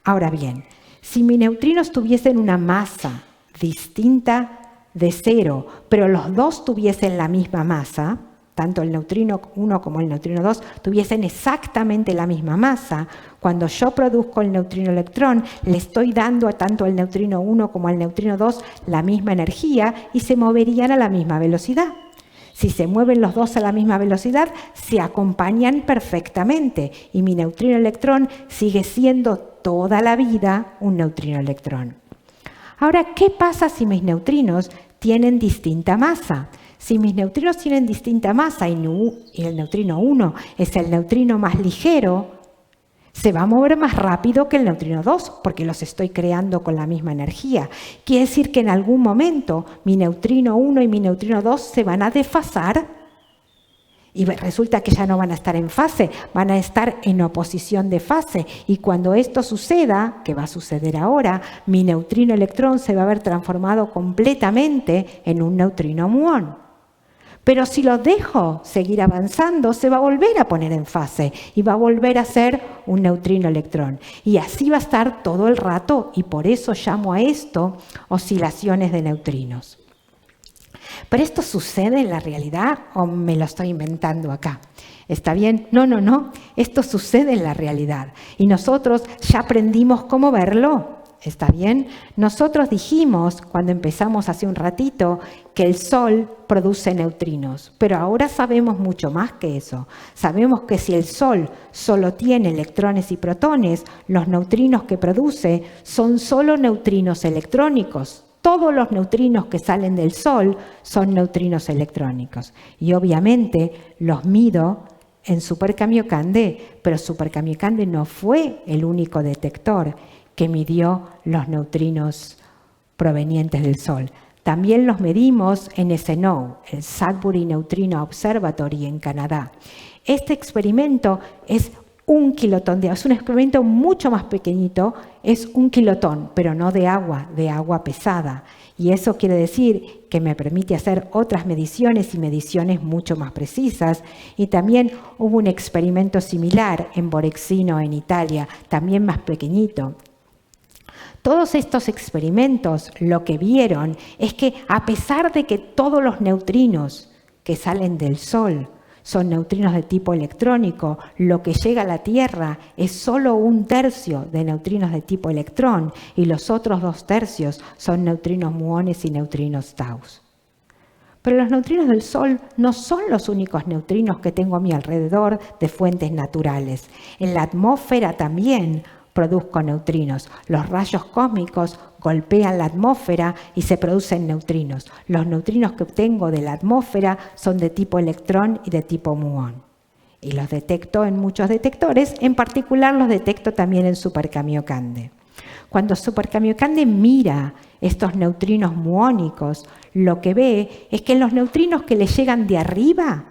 Ahora bien, si mis neutrinos tuviesen una masa distinta de cero, pero los dos tuviesen la misma masa, tanto el neutrino 1 como el neutrino 2 tuviesen exactamente la misma masa, cuando yo produzco el neutrino electrón, le estoy dando a tanto al neutrino 1 como al neutrino 2 la misma energía y se moverían a la misma velocidad. Si se mueven los dos a la misma velocidad, se acompañan perfectamente y mi neutrino electrón sigue siendo toda la vida un neutrino electrón. Ahora, ¿qué pasa si mis neutrinos tienen distinta masa? Si mis neutrinos tienen distinta masa y el neutrino 1 es el neutrino más ligero, se va a mover más rápido que el neutrino 2 porque los estoy creando con la misma energía. Quiere decir que en algún momento mi neutrino 1 y mi neutrino 2 se van a desfasar y resulta que ya no van a estar en fase, van a estar en oposición de fase. Y cuando esto suceda, que va a suceder ahora, mi neutrino electrón se va a ver transformado completamente en un neutrino muón. Pero si lo dejo seguir avanzando, se va a volver a poner en fase y va a volver a ser un neutrino electrón. Y así va a estar todo el rato y por eso llamo a esto oscilaciones de neutrinos. ¿Pero esto sucede en la realidad o me lo estoy inventando acá? ¿Está bien? No. Esto sucede en la realidad. Y nosotros ya aprendimos cómo verlo. ¿Está bien? Nosotros dijimos, cuando empezamos hace un ratito, que el Sol produce neutrinos. Pero ahora sabemos mucho más que eso. Sabemos que si el Sol solo tiene electrones y protones, los neutrinos que produce son solo neutrinos electrónicos. Todos los neutrinos que salen del Sol son neutrinos electrónicos. Y obviamente los mido en Super Kamiokande, pero Super Kamiokande no fue el único detector que midió los neutrinos provenientes del Sol. También los medimos en SNO, el Sudbury Neutrino Observatory en Canadá. Este experimento es 1 kilotón es un experimento mucho más pequeñito, es 1 kilotón, pero no de agua pesada. Y eso quiere decir que me permite hacer otras mediciones y mediciones mucho más precisas. Y también hubo un experimento similar en Borexino, en Italia, también más pequeñito. Todos estos experimentos lo que vieron es que a pesar de que todos los neutrinos que salen del Sol son neutrinos de tipo electrónico, lo que llega a la Tierra es solo 1/3 de neutrinos de tipo electrón y los otros 2/3 son neutrinos muones y neutrinos taus. Pero los neutrinos del Sol no son los únicos neutrinos que tengo a mi alrededor de fuentes naturales. En la atmósfera también produzco neutrinos. Los rayos cósmicos golpean la atmósfera y se producen neutrinos. Los neutrinos que obtengo de la atmósfera son de tipo electrón y de tipo muón. Y los detecto en muchos detectores, en particular los detecto también en Super Kamiokande. Cuando Super Kamiokande mira estos neutrinos muónicos, lo que ve es que los neutrinos que le llegan de arriba,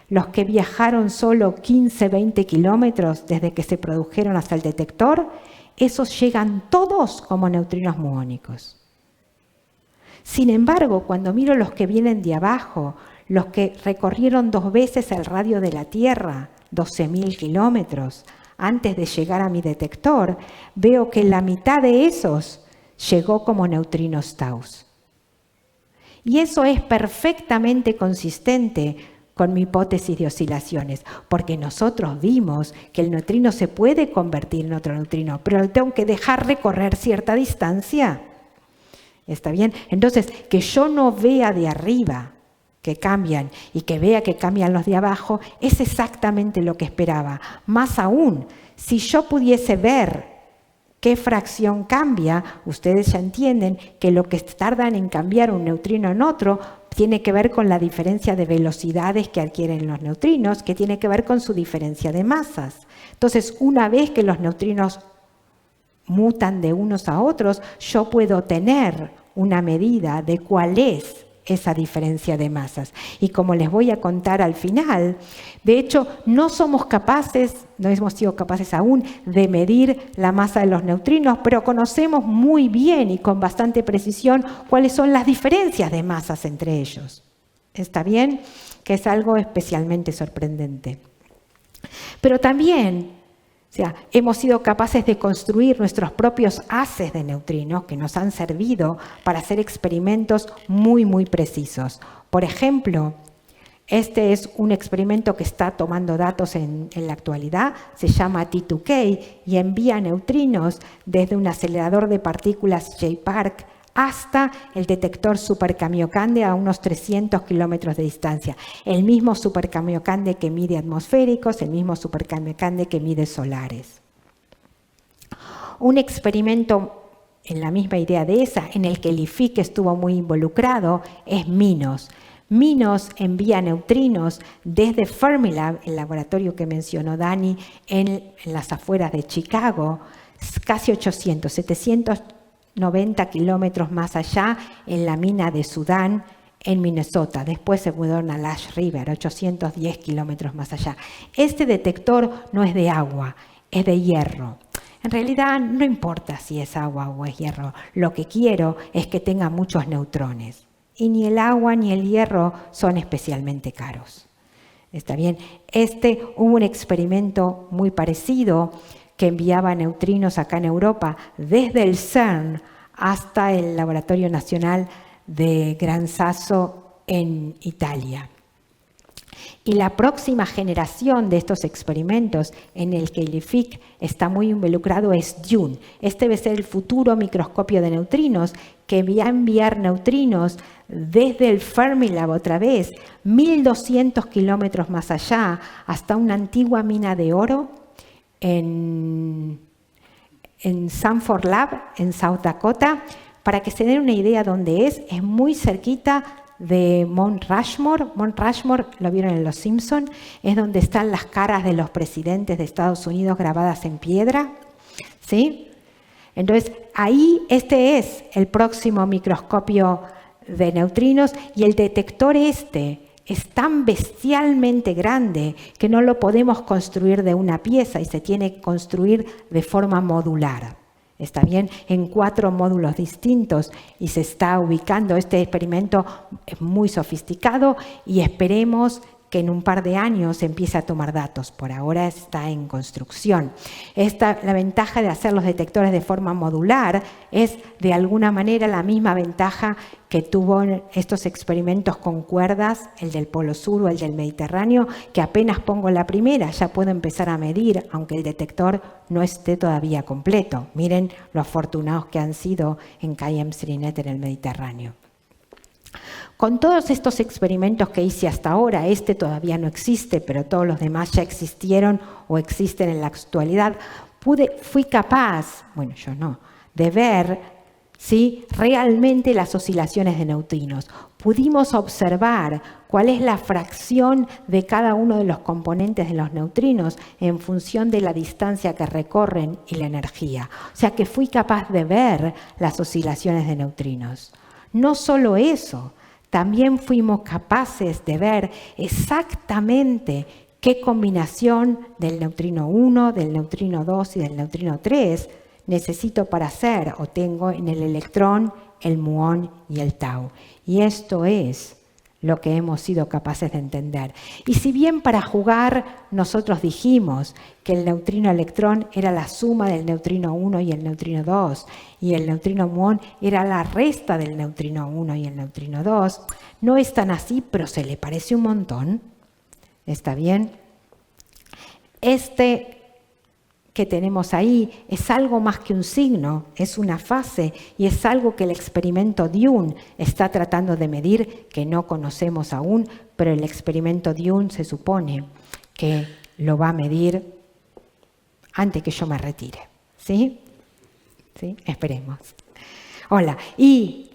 los que viajaron solo 15-20 kilómetros desde que se produjeron hasta el detector, esos llegan todos como neutrinos muónicos. Sin embargo, cuando miro los que vienen de abajo, los que recorrieron 2 veces el radio de la Tierra, 12.000 kilómetros, antes de llegar a mi detector, veo que la mitad de esos llegó como neutrinos taus. Y eso es perfectamente consistente con mi hipótesis de oscilaciones, porque nosotros vimos que el neutrino se puede convertir en otro neutrino, pero lo tengo que dejar recorrer cierta distancia. ¿Está bien? Entonces, que yo no vea de arriba que cambian y que vea que cambian los de abajo, es exactamente lo que esperaba. Más aún, si yo pudiese ver qué fracción cambia, ustedes ya entienden que lo que tardan en cambiar un neutrino en otro tiene que ver con la diferencia de velocidades que adquieren los neutrinos, que tiene que ver con su diferencia de masas. Entonces, una vez que los neutrinos mutan de unos a otros, yo puedo tener una medida de cuál es esa diferencia de masas. Y como les voy a contar al final, de hecho, no somos capaces, no hemos sido capaces aún de medir la masa de los neutrinos, pero conocemos muy bien y con bastante precisión cuáles son las diferencias de masas entre ellos. ¿Está bien? Que es algo especialmente sorprendente. Pero también, o sea, hemos sido capaces de construir nuestros propios haces de neutrinos que nos han servido para hacer experimentos muy, muy precisos. Por ejemplo, este es un experimento que está tomando datos en la actualidad, se llama T2K y envía neutrinos desde un acelerador de partículas J-Park hasta el detector Super Kamiokande a unos 300 kilómetros de distancia. El mismo Super Kamiokande que mide atmosféricos, el mismo Super Kamiokande que mide solares. Un experimento en la misma idea de esa, en el que el IFIC estuvo muy involucrado, es MINOS. MINOS envía neutrinos desde Fermilab, el laboratorio que mencionó Dani, en las afueras de Chicago, casi 790 kilómetros más allá, en la mina de Sudán, en Minnesota. Después se mudaron a Lash River, 810 kilómetros más allá. Este detector no es de agua, es de hierro. En realidad no importa si es agua o es hierro. Lo que quiero es que tenga muchos neutrones. Y ni el agua ni el hierro son especialmente caros. ¿Está bien? Hubo un experimento muy parecido que enviaba neutrinos acá en Europa desde el CERN hasta el Laboratorio Nacional de Gran Sasso en Italia. Y la próxima generación de estos experimentos en el que el IFIC está muy involucrado es DUNE. Este va a ser el futuro microscopio de neutrinos que va a enviar neutrinos desde el Fermilab otra vez, 1200 kilómetros más allá, hasta una antigua mina de oro en Sanford Lab, en South Dakota. Para que se den una idea dónde es muy cerquita de Mount Rushmore. Mount Rushmore, lo vieron en Los Simpson, es donde están las caras de los presidentes de Estados Unidos grabadas en piedra, ¿sí? Entonces, ahí este es el próximo microscopio de neutrinos y el detector es tan bestialmente grande que no lo podemos construir de una pieza y se tiene que construir de forma modular. ¿Está bien? En 4 módulos distintos y se está ubicando. Este experimento es muy sofisticado y esperemos que en un par de años empiece a tomar datos. Por ahora está en construcción. La ventaja de hacer los detectores de forma modular es de alguna manera la misma ventaja que tuvo estos experimentos con cuerdas, el del Polo Sur o el del Mediterráneo, que apenas pongo la primera ya puedo empezar a medir, aunque el detector no esté todavía completo. Miren lo afortunados que han sido en KM Srinet en el Mediterráneo. Con todos estos experimentos que hice hasta ahora, este todavía no existe, pero todos los demás ya existieron o existen en la actualidad, fui capaz, bueno, yo no, de ver ¿sí? realmente las oscilaciones de neutrinos. Pudimos observar cuál es la fracción de cada uno de los componentes de los neutrinos en función de la distancia que recorren y la energía. O sea que fui capaz de ver las oscilaciones de neutrinos. No solo eso, también fuimos capaces de ver exactamente qué combinación del neutrino 1, del neutrino 2 y del neutrino 3 necesito para hacer o tengo en el electrón, el muón y el tau. Y esto es lo que hemos sido capaces de entender. Y si bien para jugar nosotros dijimos que el neutrino electrón era la suma del neutrino 1 y el neutrino 2 y el neutrino muón era la resta del neutrino 1 y el neutrino 2, no es tan así, pero se le parece un montón. ¿Está bien? Que que tenemos ahí es algo más que un signo, es una fase y es algo que el experimento Dune está tratando de medir, que no conocemos aún, pero el experimento Dune se supone que lo va a medir antes que yo me retire. ¿Sí? ¿Sí? Esperemos. Hola. Y,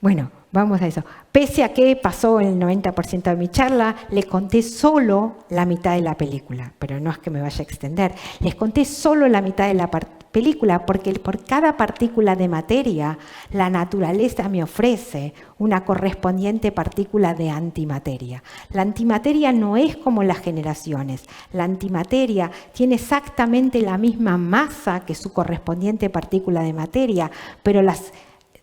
bueno, vamos a eso. Pese a que pasó el 90% de mi charla, les conté solo la mitad de la película, pero no es que me vaya a extender. Les conté solo la mitad de la película porque por cada partícula de materia, la naturaleza me ofrece una correspondiente partícula de antimateria. La antimateria no es como las generaciones. La antimateria tiene exactamente la misma masa que su correspondiente partícula de materia, pero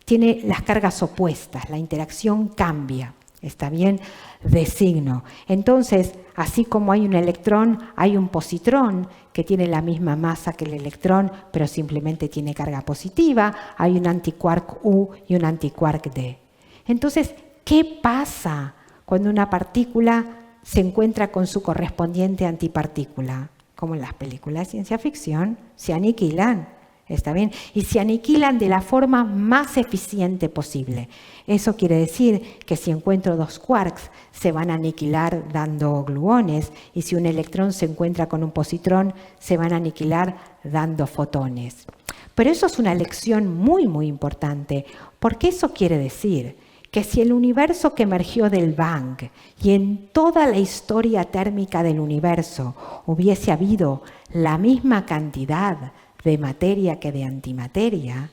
tiene las cargas opuestas, la interacción cambia, ¿está bien? De signo. Entonces, así como hay un electrón, hay un positrón que tiene la misma masa que el electrón, pero simplemente tiene carga positiva, hay un antiquark U y un antiquark D. Entonces, ¿qué pasa cuando una partícula se encuentra con su correspondiente antipartícula? Como en las películas de ciencia ficción, se aniquilan. ¿Está bien? Y se aniquilan de la forma más eficiente posible. Eso quiere decir que si encuentro dos quarks, se van a aniquilar dando gluones, y si un electrón se encuentra con un positrón, se van a aniquilar dando fotones. Pero eso es una lección muy, muy importante, porque eso quiere decir que si el universo que emergió del Bang y en toda la historia térmica del universo hubiese habido la misma cantidad de materia que de antimateria,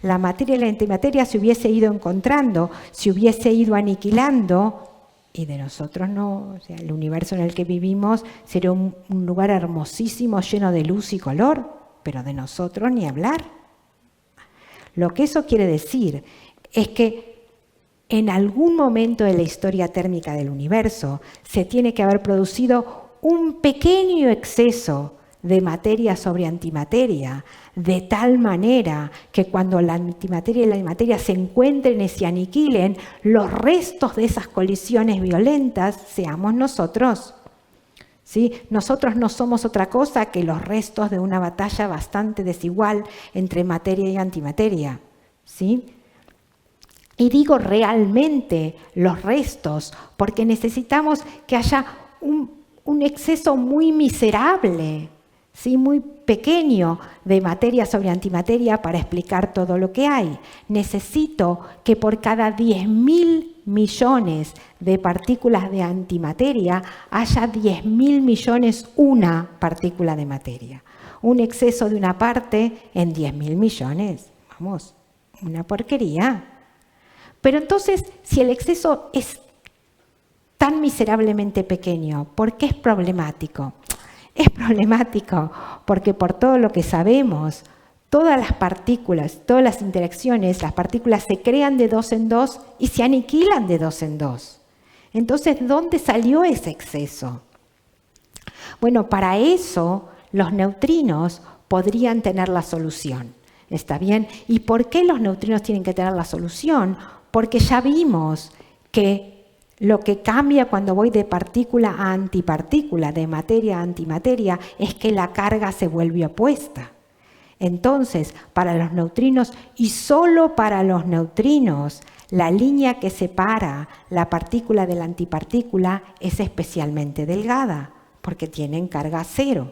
la materia y la antimateria se hubiese ido encontrando, se hubiese ido aniquilando, y de nosotros no, o sea, el universo en el que vivimos sería un lugar hermosísimo, lleno de luz y color, pero de nosotros ni hablar. Lo que eso quiere decir es que en algún momento de la historia térmica del universo se tiene que haber producido un pequeño exceso de materia sobre antimateria, de tal manera que cuando la antimateria y la materia se encuentren y se aniquilen, los restos de esas colisiones violentas seamos nosotros. ¿Sí? Nosotros no somos otra cosa que los restos de una batalla bastante desigual entre materia y antimateria. ¿Sí? Y digo realmente los restos, porque necesitamos que haya un exceso muy miserable, ¿sí? Muy pequeño de materia sobre antimateria para explicar todo lo que hay. Necesito que por cada 10.000 millones de partículas de antimateria haya 10.000 millones una partícula de materia. Un exceso de una parte en 10.000 millones. Vamos, una porquería. Pero entonces, si el exceso es tan miserablemente pequeño, ¿por qué es problemático? Es problemático porque por todo lo que sabemos, todas las partículas, todas las interacciones, las partículas se crean de dos en dos y se aniquilan de dos en dos. Entonces, ¿dónde salió ese exceso? Bueno, para eso los neutrinos podrían tener la solución. ¿Está bien? ¿Y por qué los neutrinos tienen que tener la solución? Porque ya vimos que lo que cambia cuando voy de partícula a antipartícula, de materia a antimateria, es que la carga se vuelve opuesta. Entonces, para los neutrinos, y solo para los neutrinos, la línea que separa la partícula de la antipartícula es especialmente delgada, porque tienen carga cero.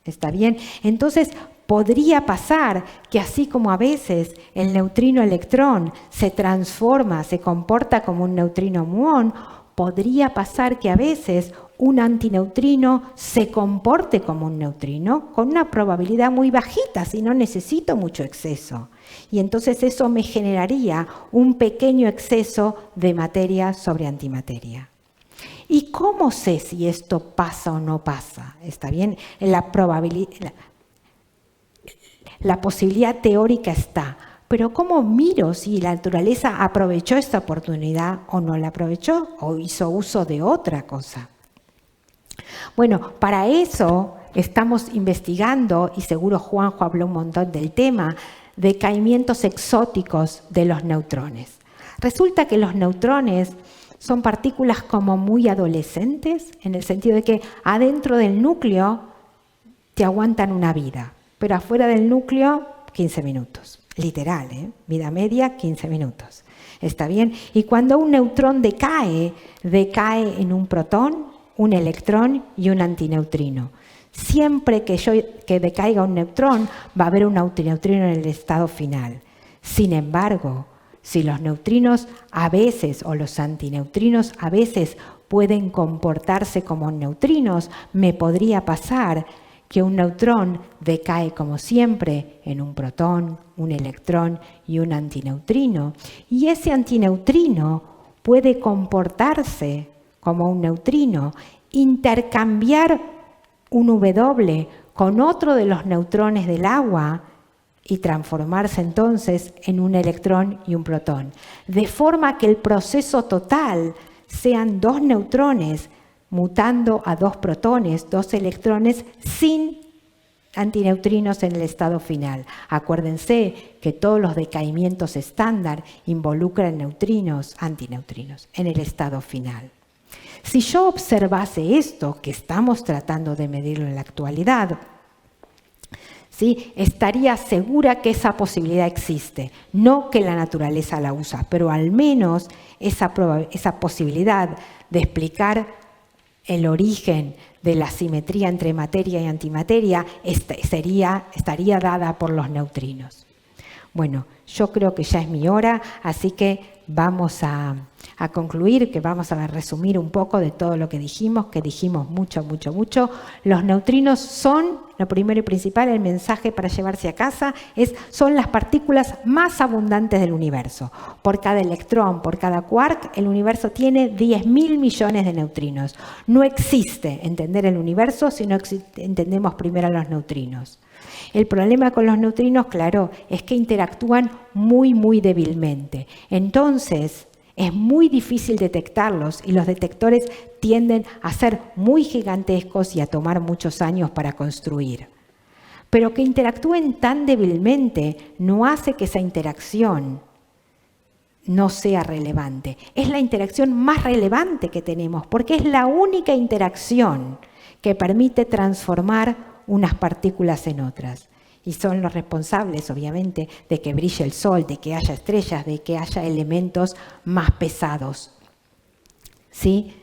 ¿Está bien? Entonces, podría pasar que así como a veces el neutrino electrón se transforma, se comporta como un neutrino muón, podría pasar que a veces un antineutrino se comporte como un neutrino con una probabilidad muy bajita, si no necesito mucho exceso. Y entonces eso me generaría un pequeño exceso de materia sobre antimateria. ¿Y cómo sé si esto pasa o no pasa? ¿Está bien? La posibilidad teórica está, pero ¿cómo miro si la naturaleza aprovechó esta oportunidad o no la aprovechó o hizo uso de otra cosa? Bueno, para eso estamos investigando, y seguro Juanjo habló un montón del tema, de caimientos exóticos de los neutrones. Resulta que los neutrones son partículas como muy adolescentes, en el sentido de que adentro del núcleo te aguantan una vida, pero afuera del núcleo 15 minutos. Literal, vida media 15 minutos. ¿Está bien? Y cuando un neutrón decae en un protón, un electrón y un antineutrino. Siempre que decaiga un neutrón, va a haber un antineutrino en el estado final. Sin embargo, si los neutrinos a veces o los antineutrinos a veces pueden comportarse como neutrinos, me podría pasar que un neutrón decae como siempre en un protón, un electrón y un antineutrino. Y ese antineutrino puede comportarse como un neutrino, intercambiar un W con otro de los neutrones del agua y transformarse entonces en un electrón y un protón. De forma que el proceso total sean dos neutrones mutando a dos protones, dos electrones, sin antineutrinos en el estado final. Acuérdense que todos los decaimientos estándar involucran neutrinos, antineutrinos, en el estado final. Si yo observase esto, que estamos tratando de medirlo en la actualidad, ¿sí?, estaría segura que esa posibilidad existe. No que la naturaleza la usa, pero al menos esa posibilidad de explicar el origen de la simetría entre materia y antimateria estaría dada por los neutrinos. Bueno, yo creo que ya es mi hora, así que vamos a concluir, que vamos a resumir un poco de todo lo que dijimos mucho. Los neutrinos son, lo primero y principal, el mensaje para llevarse a casa, son las partículas más abundantes del universo. Por cada electrón, por cada quark, el universo tiene 10.000 millones de neutrinos. No existe entender el universo si no entendemos primero a los neutrinos. El problema con los neutrinos, claro, es que interactúan muy débilmente. Entonces, es muy difícil detectarlos y los detectores tienden a ser muy gigantescos y a tomar muchos años para construir. Pero que interactúen tan débilmente no hace que esa interacción no sea relevante. Es la interacción más relevante que tenemos porque es la única interacción que permite transformar unas partículas en otras. Y son los responsables, obviamente, de que brille el sol, de que haya estrellas, de que haya elementos más pesados. ¿Sí?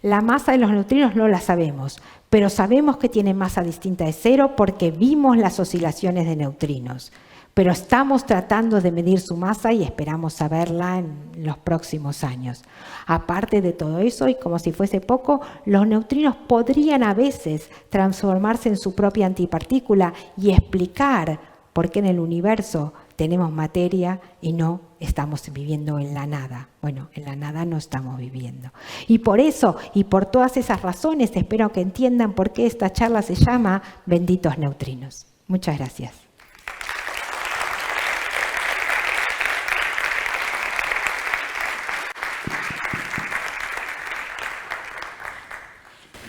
La masa de los neutrinos no la sabemos, pero sabemos que tiene masa distinta de cero porque vimos las oscilaciones de neutrinos. Pero estamos tratando de medir su masa y esperamos saberla en los próximos años. Aparte de todo eso, y como si fuese poco, los neutrinos podrían a veces transformarse en su propia antipartícula y explicar por qué en el universo tenemos materia y no estamos viviendo en la nada. Bueno, en la nada no estamos viviendo. Y por eso, y por todas esas razones, espero que entiendan por qué esta charla se llama Benditos Neutrinos. Muchas gracias.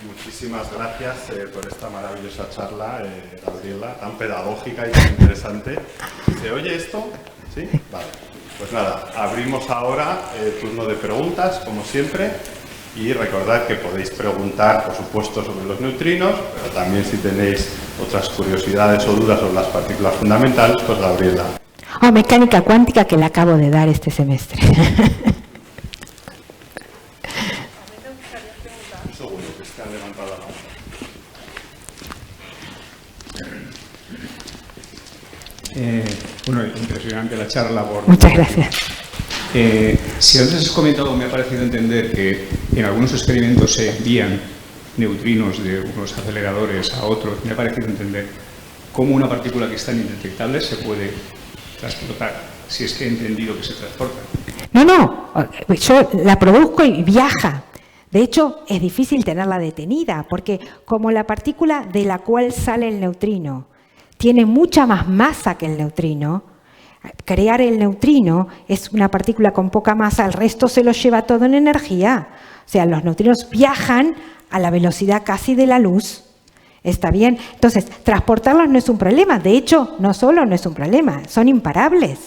Muchísimas gracias por esta maravillosa charla, Gabriela, tan pedagógica y tan interesante. ¿Se oye esto? ¿Sí? Vale. Pues nada, abrimos ahora el turno de preguntas, como siempre, y recordad que podéis preguntar, por supuesto, sobre los neutrinos, pero también si tenéis otras curiosidades o dudas sobre las partículas fundamentales, pues Gabriela. Mecánica cuántica que la acabo de dar este semestre. Bueno, impresionante la charla. Muchas gracias. Si antes has comentado, me ha parecido entender que en algunos experimentos se envían neutrinos de unos aceleradores a otros. Me ha parecido entender cómo una partícula que es tan indetectable se puede transportar, si es que he entendido que se transporta. No, yo la produzco y viaja. De hecho, es difícil tenerla detenida, porque como la partícula de la cual sale el neutrino tiene mucha más masa que el neutrino, crear el neutrino es una partícula con poca masa, el resto se lo lleva todo en energía. O sea, los neutrinos viajan a la velocidad casi de la luz. ¿Está bien? Entonces, transportarlos no es un problema. De hecho, no solo no es un problema, son imparables.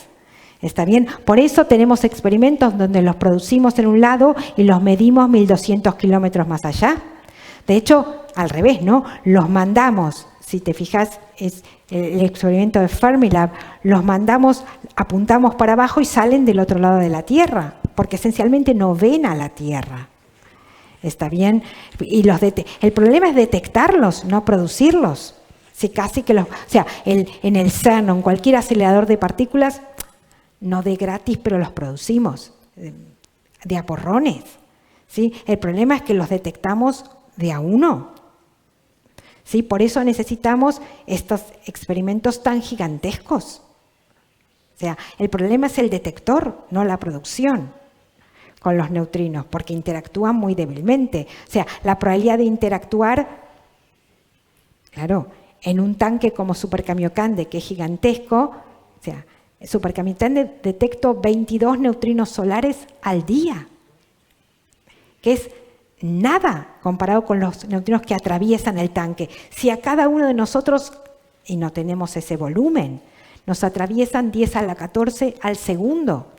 ¿Está bien? Por eso tenemos experimentos donde los producimos en un lado y los medimos 1200 kilómetros más allá. De hecho, al revés, ¿no? Los mandamos si te fijas, es el experimento de Fermilab, los mandamos, apuntamos para abajo y salen del otro lado de la Tierra, porque esencialmente no ven a la Tierra. ¿Está bien? Y el problema es detectarlos, no producirlos. Si casi que o sea, en el CERN o en cualquier acelerador de partículas, no de gratis, pero los producimos, de a porrones. ¿Sí? El problema es que los detectamos de a uno. ¿Sí? Por eso necesitamos estos experimentos tan gigantescos. O sea, el problema es el detector, no la producción con los neutrinos, porque interactúan muy débilmente. O sea, la probabilidad de interactuar, claro, en un tanque como Super Kamiokande, que es gigantesco, o sea, Super Kamiokande detecto 22 neutrinos solares al día, que es nada comparado con los neutrinos que atraviesan el tanque. Si a cada uno de nosotros, y no tenemos ese volumen, nos atraviesan 10 a la 14 al segundo.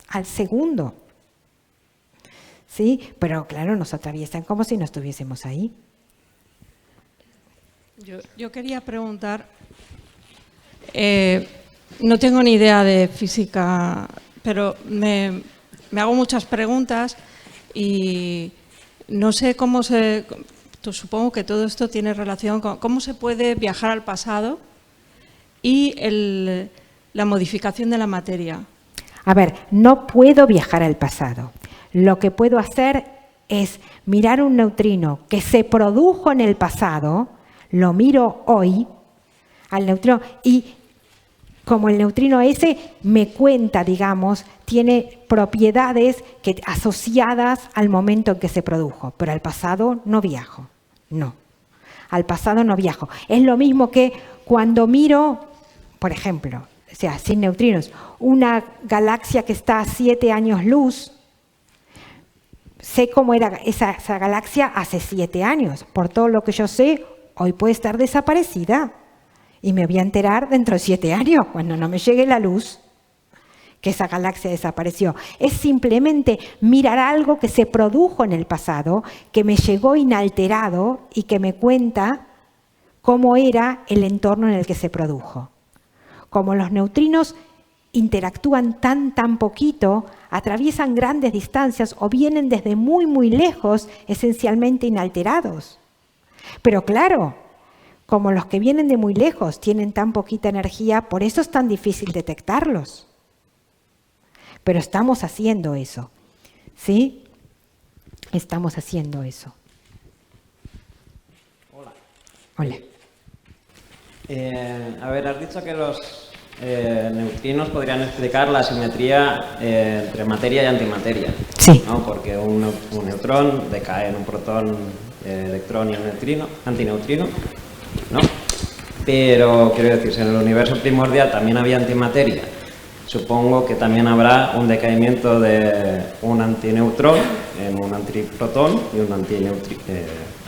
Al segundo. ¿Sí? Pero claro, nos atraviesan como si no estuviésemos ahí. Yo quería preguntar, no tengo ni idea de física, pero me hago muchas preguntas y no sé cómo supongo que todo esto tiene relación con cómo se puede viajar al pasado y la modificación de la materia. A ver, no puedo viajar al pasado. Lo que puedo hacer es mirar un neutrino que se produjo en el pasado, lo miro hoy al neutrino y como el neutrino ese me cuenta, digamos, tiene propiedades asociadas al momento en que se produjo, pero al pasado no viajo, no. Al pasado no viajo. Es lo mismo que cuando miro, por ejemplo, o sea, sin neutrinos, una galaxia que está a 7 años luz, sé cómo era esa galaxia hace 7 años. Por todo lo que yo sé, hoy puede estar desaparecida. Y me voy a enterar dentro de 7 años, cuando no me llegue la luz, que esa galaxia desapareció. Es simplemente mirar algo que se produjo en el pasado, que me llegó inalterado y que me cuenta cómo era el entorno en el que se produjo. Como los neutrinos interactúan tan poquito, atraviesan grandes distancias o vienen desde muy, muy lejos, esencialmente inalterados. Pero claro, como los que vienen de muy lejos tienen tan poquita energía, por eso es tan difícil detectarlos. Pero estamos haciendo eso, ¿sí? Estamos haciendo eso. Hola. Hola. A ver, has dicho que los neutrinos podrían explicar la simetría entre materia y antimateria. Sí. ¿No? Porque un neutrón decae en un protón, electrón y un antineutrino, ¿no? Pero, quiero decir, si en el universo primordial también había antimateria, supongo que también habrá un decaimiento de un antineutrón en un antiprotón y un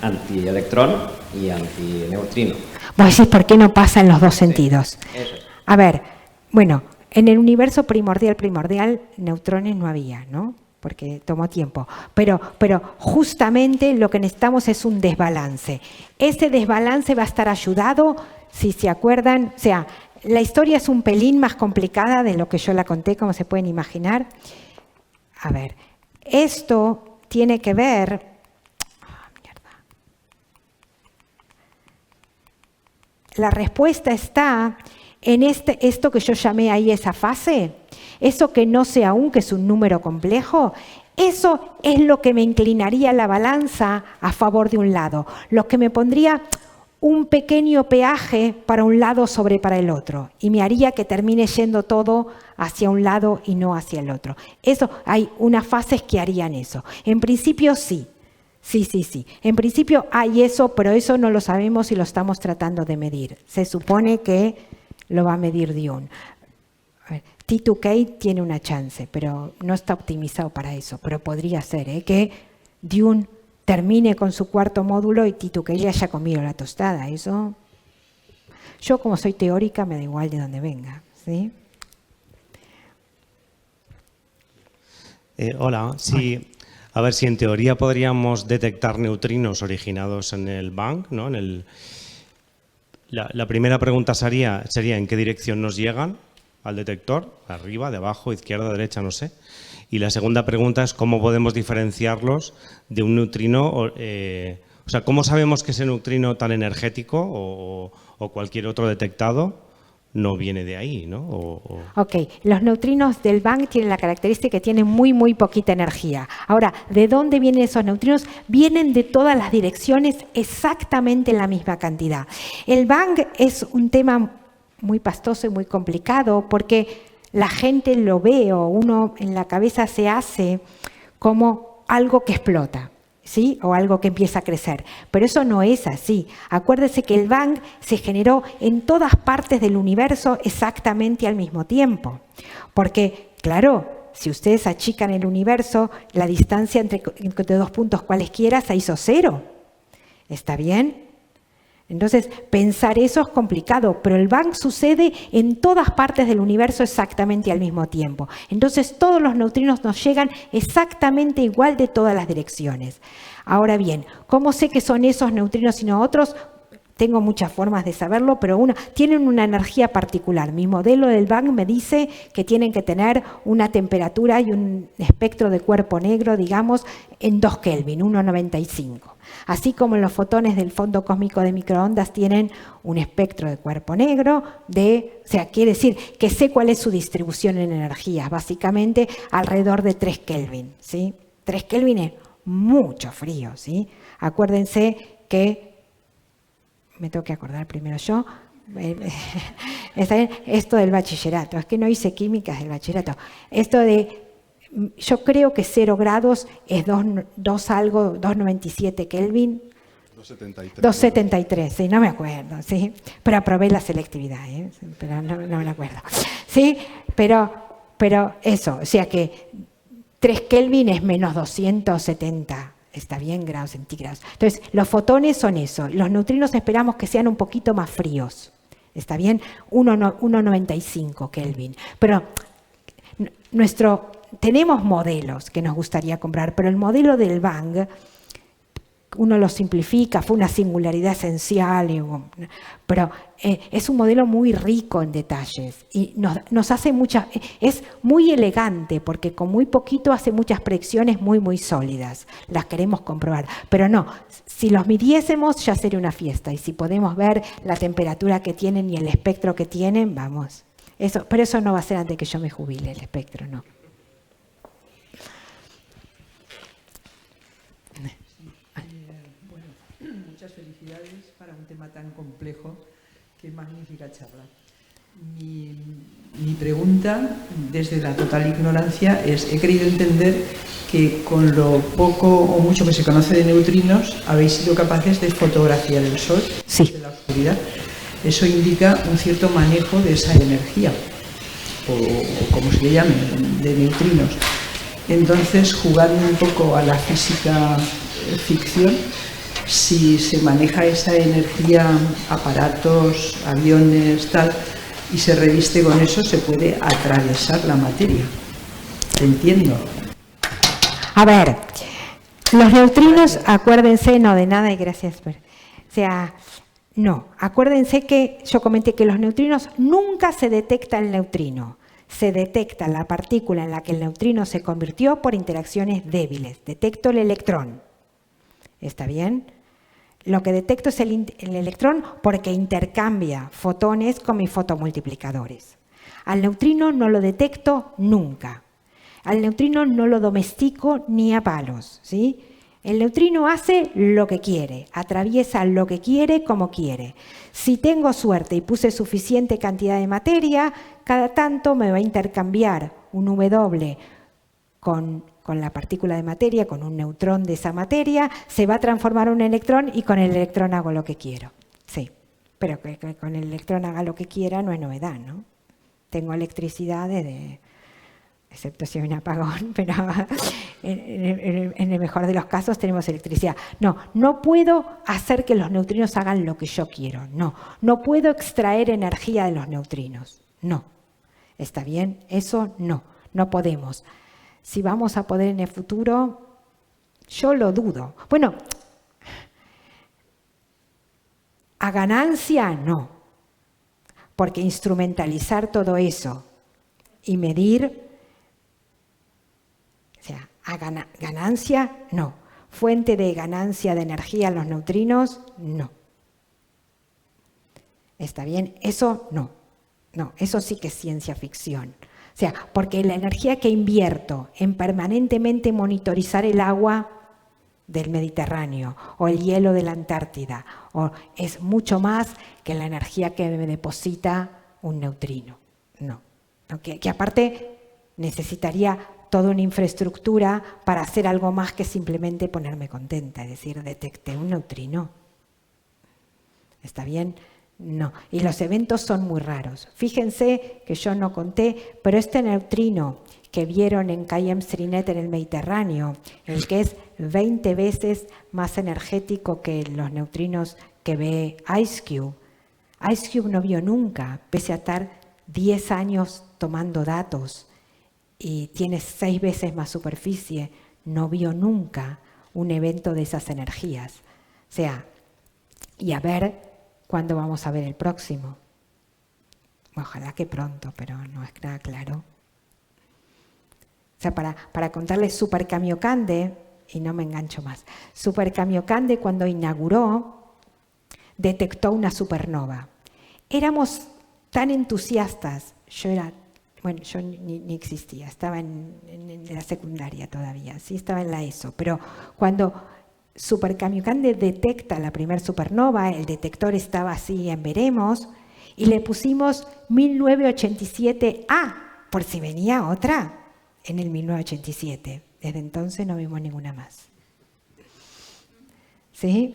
antielectrón y antineutrino. Vos decís, ¿por qué no pasa en los dos sentidos? Eso es. A ver, bueno, en el universo primordial, neutrones no había, ¿no? Porque tomó tiempo. Pero justamente lo que necesitamos es un desbalance. Ese desbalance va a estar ayudado, si se acuerdan, o sea, la historia es un pelín más complicada de lo que yo la conté, como se pueden imaginar. A ver, esto tiene que ver... La respuesta está en esto que yo llamé ahí esa fase, eso que no sé aún que es un número complejo, eso es lo que me inclinaría la balanza a favor de un lado, lo que me pondría un pequeño peaje para un lado sobre para el otro y me haría que termine yendo todo hacia un lado y no hacia el otro. Eso, hay unas fases que harían eso. En principio sí. Sí. En principio hay eso, pero eso no lo sabemos y lo estamos tratando de medir. Se supone que lo va a medir Dune. T2K tiene una chance, pero no está optimizado para eso. Pero podría ser que Dune termine con su cuarto módulo y T2K ya haya comido la tostada. Eso, yo como soy teórica me da igual de dónde venga, ¿sí? Hola, sí. A ver, si en teoría podríamos detectar neutrinos originados en el Bang, ¿no? La primera pregunta sería ¿en qué dirección nos llegan al detector? ¿Arriba, de abajo, izquierda, derecha? No sé. Y la segunda pregunta es ¿cómo podemos diferenciarlos de un neutrino? O sea, ¿cómo sabemos que ese neutrino tan energético o cualquier otro detectado no viene de ahí, ¿no? Ok, los neutrinos del Bang tienen la característica que tienen muy poquita energía. Ahora, ¿de dónde vienen esos neutrinos? Vienen de todas las direcciones exactamente en la misma cantidad. El Bang es un tema muy pastoso y muy complicado porque la gente lo ve o uno en la cabeza se hace como algo que explota, ¿sí? O algo que empieza a crecer. Pero eso no es así. Acuérdese que el Bang se generó en todas partes del universo exactamente al mismo tiempo. Porque, claro, si ustedes achican el universo, la distancia entre dos puntos cualesquiera se hizo 0. ¿Está bien? Entonces, pensar eso es complicado, pero el Bang sucede en todas partes del universo exactamente al mismo tiempo. Entonces, todos los neutrinos nos llegan exactamente igual de todas las direcciones. Ahora bien, ¿cómo sé que son esos neutrinos y no otros? Tengo muchas formas de saberlo, pero tienen una energía particular. Mi modelo del Bang me dice que tienen que tener una temperatura y un espectro de cuerpo negro, digamos, en 2 Kelvin, 1,95. Así como los fotones del fondo cósmico de microondas tienen un espectro de cuerpo negro, o sea, quiere decir que sé cuál es su distribución en energías, básicamente alrededor de 3 Kelvin, ¿sí? 3 Kelvin es mucho frío, ¿sí? Acuérdense que, me tengo que acordar primero yo, esto del bachillerato, es que no hice químicas del bachillerato, esto de... Yo creo que 0 grados es 2,97 Kelvin. 2,73, sí, no me acuerdo, sí. Pero aprobé la selectividad, pero no me acuerdo. Sí, pero eso, o sea que 3 Kelvin es menos 270, está bien, grados centígrados. Entonces, los fotones son eso. Los neutrinos esperamos que sean un poquito más fríos, ¿está bien? 1,95 Kelvin. Pero tenemos modelos que nos gustaría comprar, pero el modelo del Bang, uno lo simplifica, fue una singularidad esencial, pero es un modelo muy rico en detalles y nos hace es muy elegante porque con muy poquito hace muchas predicciones muy sólidas, las queremos comprobar, pero no, si los midiésemos ya sería una fiesta y si podemos ver la temperatura que tienen y el espectro que tienen, vamos, pero eso no va a ser antes que yo me jubile, el espectro, no. Muchas felicidades para un tema tan complejo. Qué magnífica charla. Mi pregunta, desde la total ignorancia, es: he querido entender que con lo poco o mucho que se conoce de neutrinos, habéis sido capaces de fotografiar el Sol desde la oscuridad. Eso indica un cierto manejo de esa energía, o como se le llame, de neutrinos. Entonces, jugando un poco a la física ficción, si se maneja esa energía, aparatos, aviones, tal, y se reviste con eso, se puede atravesar la materia. ¿Te entiendo? A ver, los neutrinos, acuérdense, no de nada y gracias por... O sea, no, acuérdense que yo comenté que los neutrinos nunca se detecta el neutrino. Se detecta la partícula en la que el neutrino se convirtió por interacciones débiles. Detecto el electrón. ¿Está bien? Lo que detecto es el electrón porque intercambia fotones con mis fotomultiplicadores. Al neutrino no lo detecto nunca. Al neutrino no lo domestico ni a palos, ¿sí? El neutrino hace lo que quiere, atraviesa lo que quiere como quiere. Si tengo suerte y puse suficiente cantidad de materia, cada tanto me va a intercambiar un W con la partícula de materia, con un neutrón de esa materia, se va a transformar en un electrón y con el electrón hago lo que quiero. Sí, pero que con el electrón haga lo que quiera no es novedad, ¿no? Tengo electricidad excepto si hay un apagón, pero en el mejor de los casos tenemos electricidad. No puedo hacer que los neutrinos hagan lo que yo quiero, no puedo extraer energía de los neutrinos, no. ¿Está bien? Eso no podemos. Si vamos a poder en el futuro, yo lo dudo. Bueno, a ganancia, no. Porque instrumentalizar todo eso y medir, o sea, a ganancia, no. Fuente de ganancia de energía en los neutrinos, no. ¿Está bien? Eso no. No, eso sí que es ciencia ficción. O sea, porque la energía que invierto en permanentemente monitorizar el agua del Mediterráneo o el hielo de la Antártida es mucho más que la energía que me deposita un neutrino. No. Que aparte necesitaría toda una infraestructura para hacer algo más que simplemente ponerme contenta, es decir, detecté un neutrino. ¿Está bien? No. Y los eventos son muy raros. Fíjense que yo no conté, pero este neutrino que vieron en Cayem-Srinet en el Mediterráneo, el que es 20 veces más energético que los neutrinos que ve IceCube. IceCube no vio nunca, pese a estar 10 años tomando datos y tiene 6 veces más superficie, no vio nunca un evento de esas energías. O sea, y a ver cuándo vamos a ver el próximo. Ojalá que pronto, pero no es nada claro. O sea, para contarles, Super Kamiokande, y no me engancho más, Super Kamiokande cuando inauguró detectó una supernova. Éramos tan entusiastas, yo ni existía, estaba en la secundaria todavía, sí estaba en la ESO, pero cuando Super Kamiokande detecta la primer supernova, el detector estaba así en veremos, y le pusimos 1987A, por si venía otra en el 1987. Desde entonces no vimos ninguna más. ¿Sí?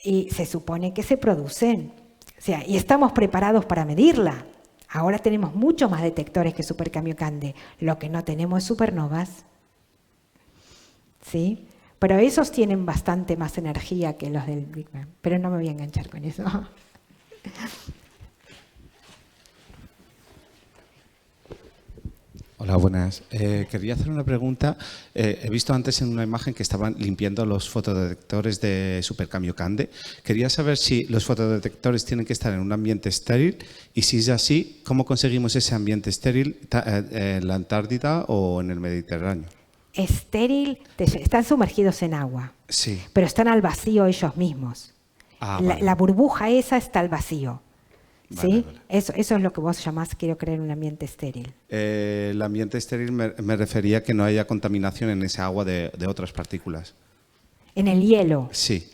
Y se supone que se producen. O sea, y estamos preparados para medirla. Ahora tenemos muchos más detectores que Super Kamiokande. Lo que no tenemos es supernovas. ¿Sí? Pero esos tienen bastante más energía que los del Big Bang. Pero no me voy a enganchar con eso. Hola, buenas. Quería hacer una pregunta. He visto antes en una imagen que estaban limpiando los fotodetectores de Super Kamiokande. Quería saber si los fotodetectores tienen que estar en un ambiente estéril y si es así, ¿cómo conseguimos ese ambiente estéril en la Antártida o en el Mediterráneo? Estéril, están sumergidos en agua, sí, pero están al vacío ellos mismos. Vale. La burbuja esa está al vacío. ¿Sí? Vale, vale. Eso es lo que vos llamás, quiero creer, un ambiente estéril. El ambiente estéril me refería a que no haya contaminación en esa agua de otras partículas. En el hielo. Sí.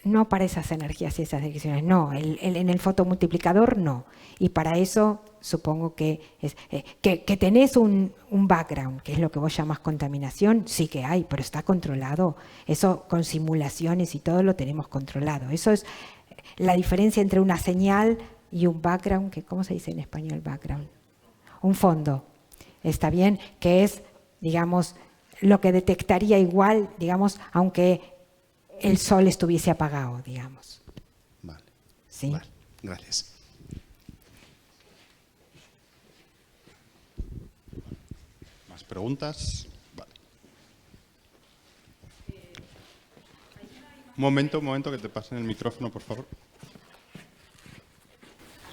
No para esas energías y esas direcciones, no. En el fotomultiplicador no. Y para eso supongo que tenés un background, que es lo que vos llamás contaminación, sí que hay, pero está controlado. Eso con simulaciones y todo lo tenemos controlado. Eso es la diferencia entre una señal y un background, que ¿cómo se dice en español background? Un fondo. ¿Está bien? Que es, digamos, lo que detectaría igual, digamos, aunque el sol estuviese apagado, digamos. Vale. ¿Sí? Vale. Gracias. ¿Más preguntas? Vale. Un momento, que te pasen el micrófono, por favor.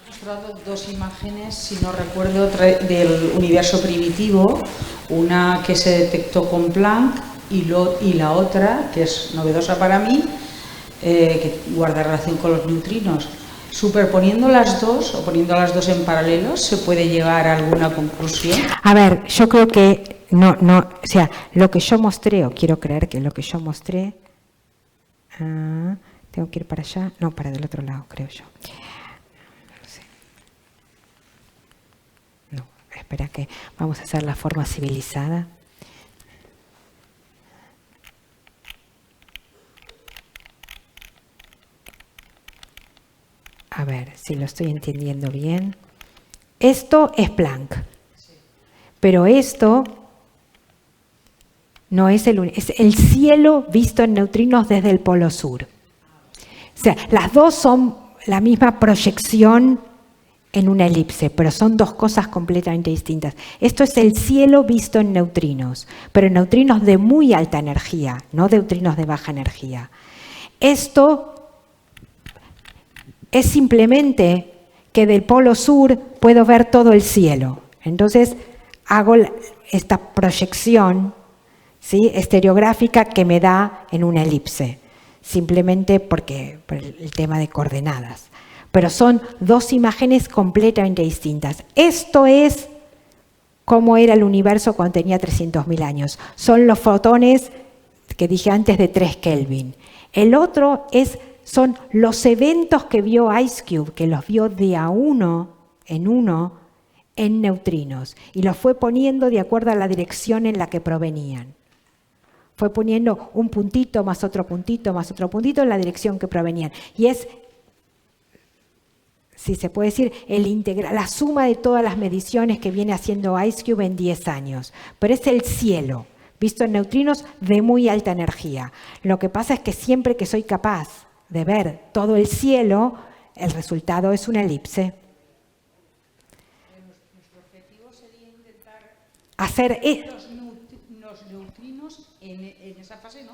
Has mostrado dos imágenes, si no recuerdo, del universo primitivo, una que se detectó con Planck y la otra, que es novedosa para mí, que guarda relación con los neutrinos. Superponiendo las dos o poniendo las dos en paralelo, ¿se puede llegar a alguna conclusión? A ver, yo creo que no, o sea, lo que yo mostré, o quiero creer que lo que yo mostré, tengo que ir para allá, no, para del otro lado, creo yo. No, espera que vamos a hacer la forma civilizada. A ver si lo estoy entendiendo bien. Esto es Planck, pero esto no es es el cielo visto en neutrinos desde el polo sur. O sea, las dos son la misma proyección en una elipse, pero son dos cosas completamente distintas. Esto es el cielo visto en neutrinos, pero en neutrinos de muy alta energía, no neutrinos de baja energía. Esto es simplemente que del polo sur puedo ver todo el cielo. Entonces hago esta proyección, ¿sí?, estereográfica que me da en una elipse, simplemente por el tema de coordenadas. Pero son dos imágenes completamente distintas. Esto es cómo era el universo cuando tenía 300.000 años. Son los fotones que dije antes de 3 Kelvin. El otro son los eventos que vio IceCube, que los vio de a uno en neutrinos, y los fue poniendo de acuerdo a la dirección en la que provenían. Fue poniendo un puntito más otro puntito más otro puntito en la dirección que provenían. Y es, si se puede decir, la suma de todas las mediciones que viene haciendo IceCube en 10 años. Pero es el cielo, visto en neutrinos de muy alta energía. Lo que pasa es que siempre que soy capaz de ver todo el cielo, el resultado es una elipse. Nuestro objetivo sería intentar hacer los neutrinos en esa fase, ¿no?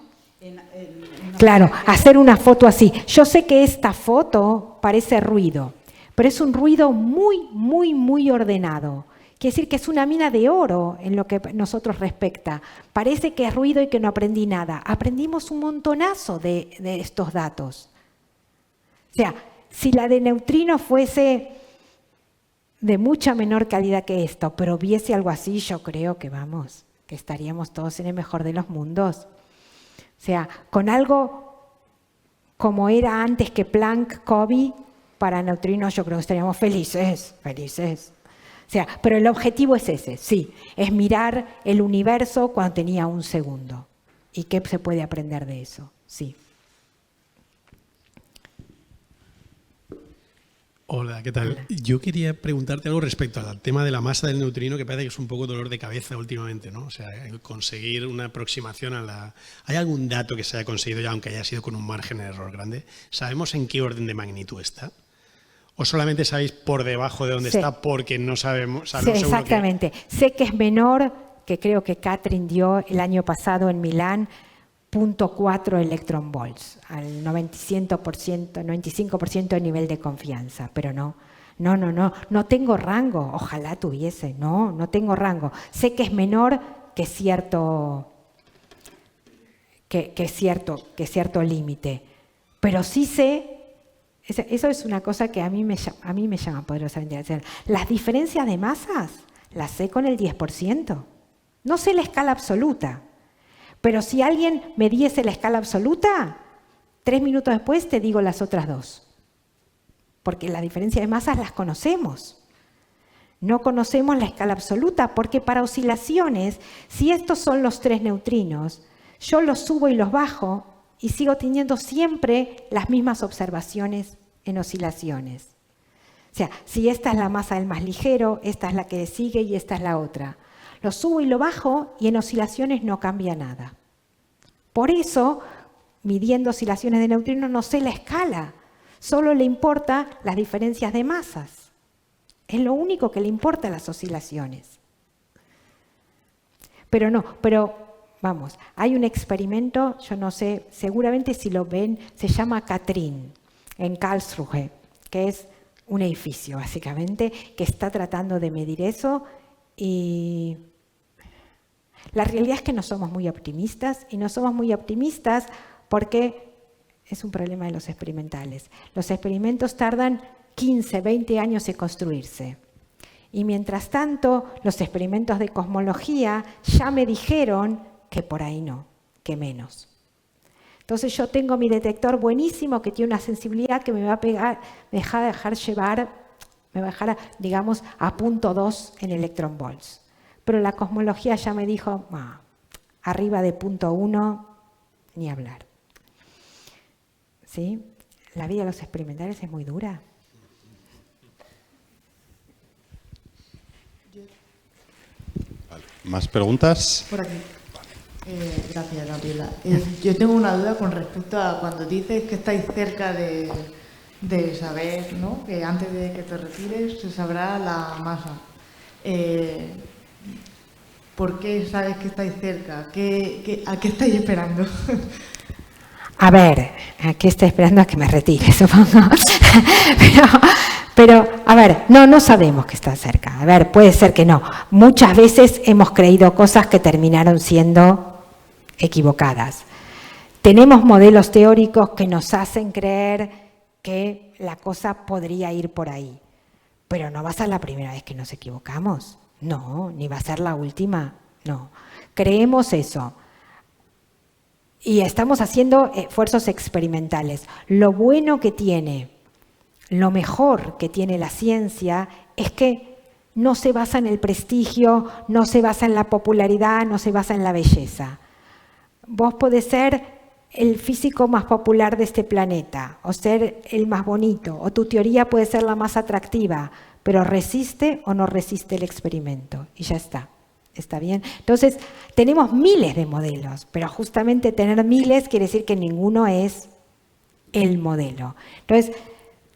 Claro, hacer una foto así. Yo sé que esta foto parece ruido, pero es un ruido muy, muy, muy ordenado. Quiere decir que es una mina de oro en lo que nosotros respecta. Parece que es ruido y que no aprendí nada. Aprendimos un montonazo de estos datos. O sea, si la de neutrinos fuese de mucha menor calidad que esto, pero viese algo así, yo creo que que estaríamos todos en el mejor de los mundos. O sea, con algo como era antes que Planck, Covey, para neutrinos yo creo que estaríamos felices. O sea, pero el objetivo es ese, sí, es mirar el universo cuando tenía 1 segundo. ¿Y qué se puede aprender de eso? Sí. Hola, ¿qué tal? Yo quería preguntarte algo respecto al tema de la masa del neutrino, que parece que es un poco dolor de cabeza últimamente, ¿no? O sea, conseguir una aproximación a la... ¿Hay algún dato que se haya conseguido ya, aunque haya sido con un margen de error grande? ¿Sabemos en qué orden de magnitud está? ¿O solamente sabéis por debajo de dónde está porque no sabemos? Sí, exactamente. Sé que es menor, que creo que Catherine dio el año pasado en Milán, 0.4 electron volts, al 95% de nivel de confianza, pero no tengo rango, ojalá tuviese, no tengo rango. Sé que es menor que cierto límite, pero sí sé, eso es una cosa que a mí me llama poderosamente la atención. Las diferencias de masas las sé con el 10%, no sé la escala absoluta. Pero si alguien me diese la escala absoluta, 3 minutos después te digo las otras 2. Porque la diferencia de masas las conocemos. No conocemos la escala absoluta porque para oscilaciones, si estos son los 3 neutrinos, yo los subo y los bajo y sigo teniendo siempre las mismas observaciones en oscilaciones. O sea, si esta es la masa del más ligero, esta es la que sigue y esta es la otra. Lo subo y lo bajo y en oscilaciones no cambia nada. Por eso, midiendo oscilaciones de neutrinos no sé la escala, solo le importa las diferencias de masas. Es lo único que le importa a las oscilaciones. Pero vamos, hay un experimento, yo no sé, seguramente si lo ven, se llama Katrin, en Karlsruhe, que es un edificio básicamente, que está tratando de medir eso y... La realidad es que no somos muy optimistas y no somos muy optimistas porque es un problema de los experimentales. Los experimentos tardan 15, 20 años en construirse. Y mientras tanto, los experimentos de cosmología ya me dijeron que por ahí no, que menos. Entonces yo tengo mi detector buenísimo que tiene una sensibilidad que me va a dejar digamos, a 0.2 en electron volts. Pero la cosmología ya me dijo, arriba de 0.1, ni hablar. ¿Sí? La vida de los experimentales es muy dura. Vale. ¿Más preguntas? Por aquí. Gracias, Gabriela. Yo tengo una duda con respecto a cuando dices que estáis cerca de saber, ¿no?, que antes de que te retires se sabrá la masa. ¿Por qué sabes que estáis cerca? ¿A qué estáis esperando? A ver, aquí estoy esperando a que me retire, supongo. Pero, a ver, no sabemos que está cerca. A ver, puede ser que no. Muchas veces hemos creído cosas que terminaron siendo equivocadas. Tenemos modelos teóricos que nos hacen creer que la cosa podría ir por ahí. Pero no va a ser la primera vez que nos equivocamos. No, ni va a ser la última. No. Creemos eso. Y estamos haciendo esfuerzos experimentales. Lo bueno que tiene, lo mejor que tiene la ciencia es que no se basa en el prestigio, no se basa en la popularidad, no se basa en la belleza. Vos podés ser el físico más popular de este planeta, o ser el más bonito, o tu teoría puede ser la más atractiva, pero resiste o no resiste el experimento, y ya está. ¿Está bien? Entonces, tenemos miles de modelos, pero justamente tener miles quiere decir que ninguno es el modelo. Entonces,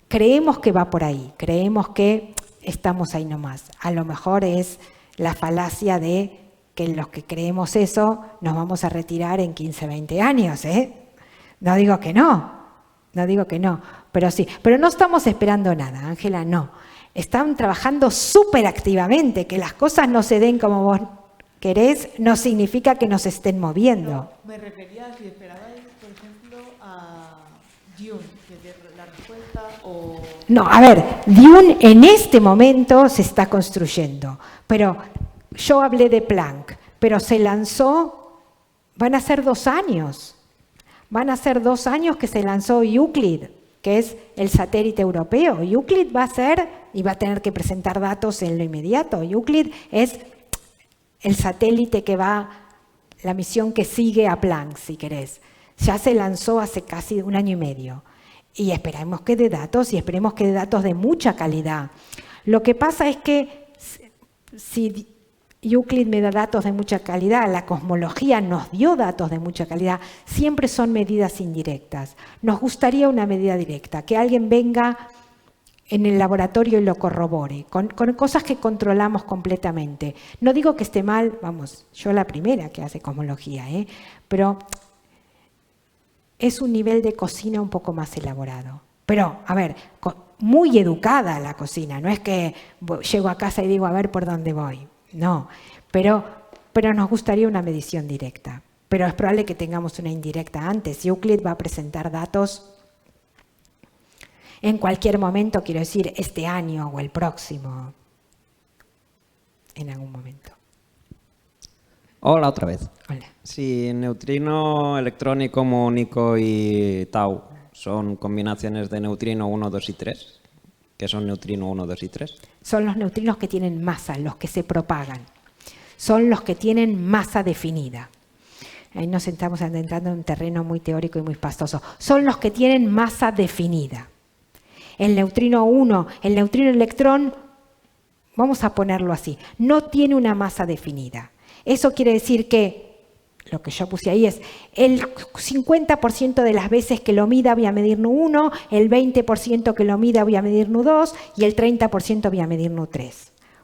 creemos que va por ahí, creemos que estamos ahí nomás. A lo mejor es la falacia de que los que creemos eso nos vamos a retirar en 15, 20 años, ¿eh? No digo que no, pero sí. Pero no estamos esperando nada, Ángela, no. Están trabajando súper activamente. Que las cosas no se den como vos querés no significa que nos estén moviendo. No, me refería a si esperabais, por ejemplo, a Dune, que la respuesta o... No, a ver, Dune en este momento se está construyendo, pero yo hablé de Planck, pero se lanzó, van a ser 2 años. Van a ser 2 años que se lanzó Euclid, que es el satélite europeo. Euclid va a ser, y va a tener que presentar datos en lo inmediato. Euclid es el satélite que va, la misión que sigue a Planck, si querés. Ya se lanzó hace casi 1 año y medio. Y esperemos que dé datos, y esperemos que dé datos de mucha calidad. Lo que pasa es que si Euclid me da datos de mucha calidad, la cosmología nos dio datos de mucha calidad, siempre son medidas indirectas. Nos gustaría una medida directa, que alguien venga en el laboratorio y lo corrobore, con cosas que controlamos completamente. No digo que esté mal, vamos, yo la primera que hace cosmología, pero es un nivel de cocina un poco más elaborado. Pero, a ver, muy educada la cocina, no es que llego a casa y digo a ver por dónde voy. No, pero nos gustaría una medición directa. Pero es probable que tengamos una indirecta antes. Euclid va a presentar datos en cualquier momento, quiero decir, este año o el próximo, en algún momento. Hola, otra vez. Hola. Si neutrino, electrónico, muónico y tau son combinaciones de neutrino 1, 2 y 3, ¿qué son neutrino 1, 2 y 3? Son los neutrinos que tienen masa, los que se propagan. Son los que tienen masa definida. Ahí nos estamos adentrando en un terreno muy teórico y muy pastoso. Son los que tienen masa definida. El neutrino 1, el neutrino electrón, vamos a ponerlo así, no tiene una masa definida. Eso quiere decir que, lo que yo puse ahí es, el 50% de las veces que lo mida voy a medir Nu1, el 20% que lo mida voy a medir Nu2 y el 30% voy a medir Nu3,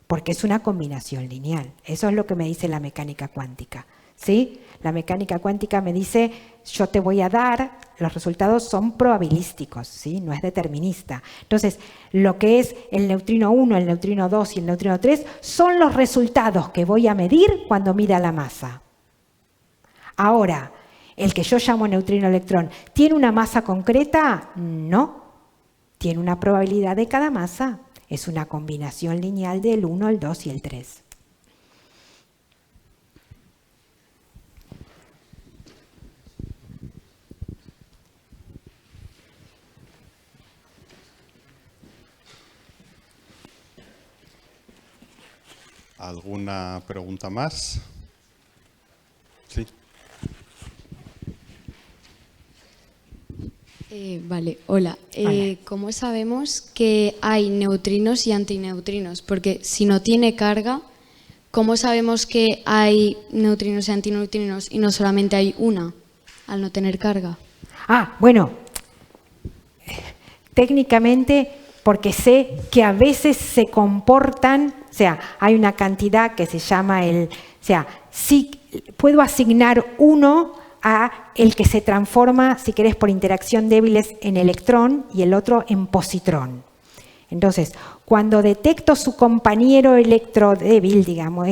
porque es una combinación lineal. Eso es lo que me dice la mecánica cuántica, ¿sí? La mecánica cuántica me dice, yo te voy a dar, los resultados son probabilísticos, ¿sí? No es determinista. Entonces, lo que es el neutrino 1, el neutrino 2 y el neutrino 3 son los resultados que voy a medir cuando mida la masa. Ahora, el que yo llamo neutrino electrón, ¿tiene una masa concreta? No. Tiene una probabilidad de cada masa. Es una combinación lineal del 1, el 2 y el 3. ¿Alguna pregunta más? Sí. Vale, hola. ¿Cómo sabemos que hay neutrinos y antineutrinos? Porque si no tiene carga, ¿cómo sabemos que hay neutrinos y antineutrinos y no solamente hay una al no tener carga? Bueno, técnicamente porque sé que a veces se comportan, o sea, hay una cantidad que se llama si puedo asignar uno a el que se transforma, si querés, por interacción débiles en electrón y el otro en positrón. Entonces, cuando detecto su compañero electrodébil, digamos,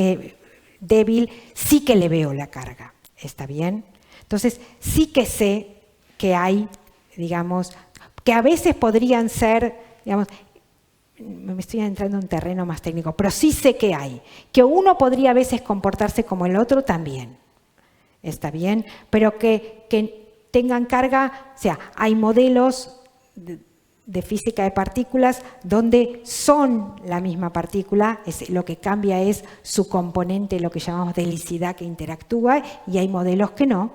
débil, sí que le veo la carga. ¿Está bien? Entonces, sí que sé que hay, digamos, que a veces podrían ser, digamos, me estoy entrando en un terreno más técnico, pero sí sé que hay. Que uno podría a veces comportarse como el otro también. ¿Está bien? Pero que tengan carga, o sea, hay modelos de física de partículas donde son la misma partícula, lo que cambia es su componente, lo que llamamos de helicidad que interactúa, y hay modelos que no,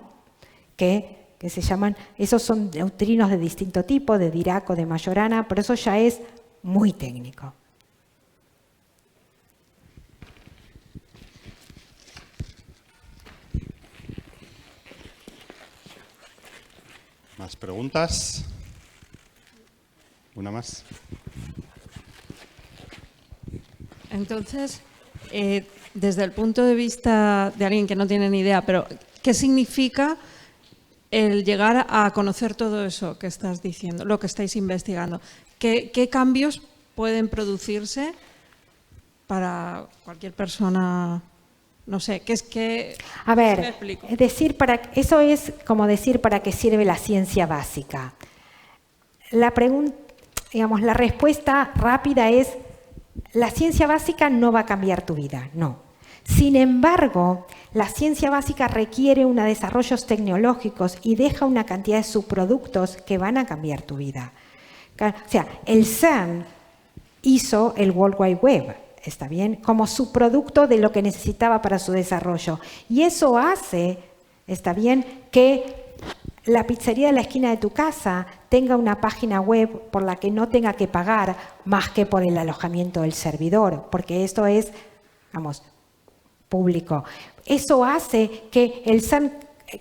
que se llaman, esos son neutrinos de distinto tipo, de Dirac o de Majorana, pero eso ya es muy técnico. ¿Más preguntas? ¿Una más? Entonces, desde el punto de vista de alguien que no tiene ni idea, pero ¿qué significa el llegar a conocer todo eso que estás diciendo, lo que estáis investigando? ¿Qué cambios pueden producirse para cualquier persona? No sé, ¿qué es que...? A ver, eso es como decir para qué sirve la ciencia básica. La respuesta rápida es, la ciencia básica no va a cambiar tu vida, no. Sin embargo, la ciencia básica requiere unos desarrollos tecnológicos y deja una cantidad de subproductos que van a cambiar tu vida. O sea, el CERN hizo el World Wide Web, ¿está bien? Como subproducto de lo que necesitaba para su desarrollo. Y eso hace, ¿está bien?, que la pizzería de la esquina de tu casa tenga una página web por la que no tenga que pagar más que por el alojamiento del servidor, porque esto es, vamos, público. Eso hace que el CERN,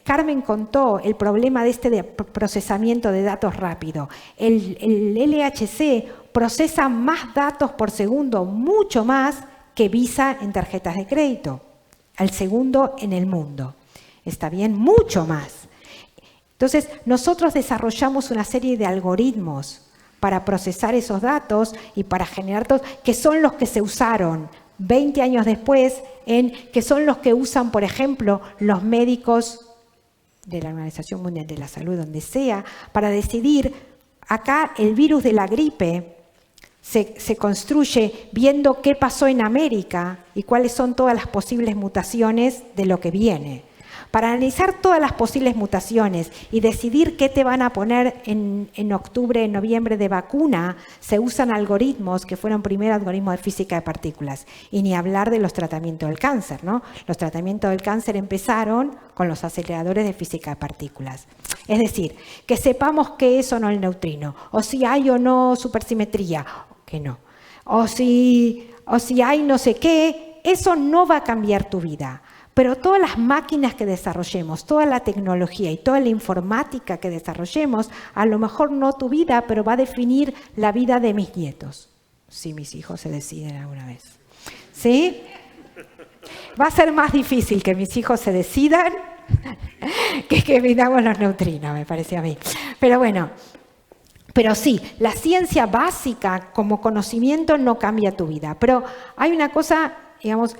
Carmen contó el problema de procesamiento de datos rápido. El LHC procesa más datos por segundo, mucho más que Visa en tarjetas de crédito, al segundo en el mundo. ¿Está bien? Mucho más. Entonces, nosotros desarrollamos una serie de algoritmos para procesar esos datos y para generar datos, que son los que se usaron 20 años después, que son los que usan, por ejemplo, los médicos de la Organización Mundial de la Salud, donde sea, para decidir, acá el virus de la gripe se construye viendo qué pasó en América y cuáles son todas las posibles mutaciones de lo que viene. Para analizar todas las posibles mutaciones y decidir qué te van a poner en octubre, en noviembre de vacuna, se usan algoritmos que fueron primero algoritmos de física de partículas. Y ni hablar de los tratamientos del cáncer, ¿no? Los tratamientos del cáncer empezaron con los aceleradores de física de partículas. Es decir, que sepamos qué es o no el neutrino, o si hay o no supersimetría, que no. O si hay no sé qué, eso no va a cambiar tu vida. Pero todas las máquinas que desarrollemos, toda la tecnología y toda la informática que desarrollemos, a lo mejor no tu vida, pero va a definir la vida de mis nietos, si mis hijos se deciden alguna vez. ¿Sí? Va a ser más difícil que mis hijos se decidan que midamos los neutrinos, me parece a mí. Pero bueno, pero sí, la ciencia básica como conocimiento no cambia tu vida. Pero hay una cosa, digamos,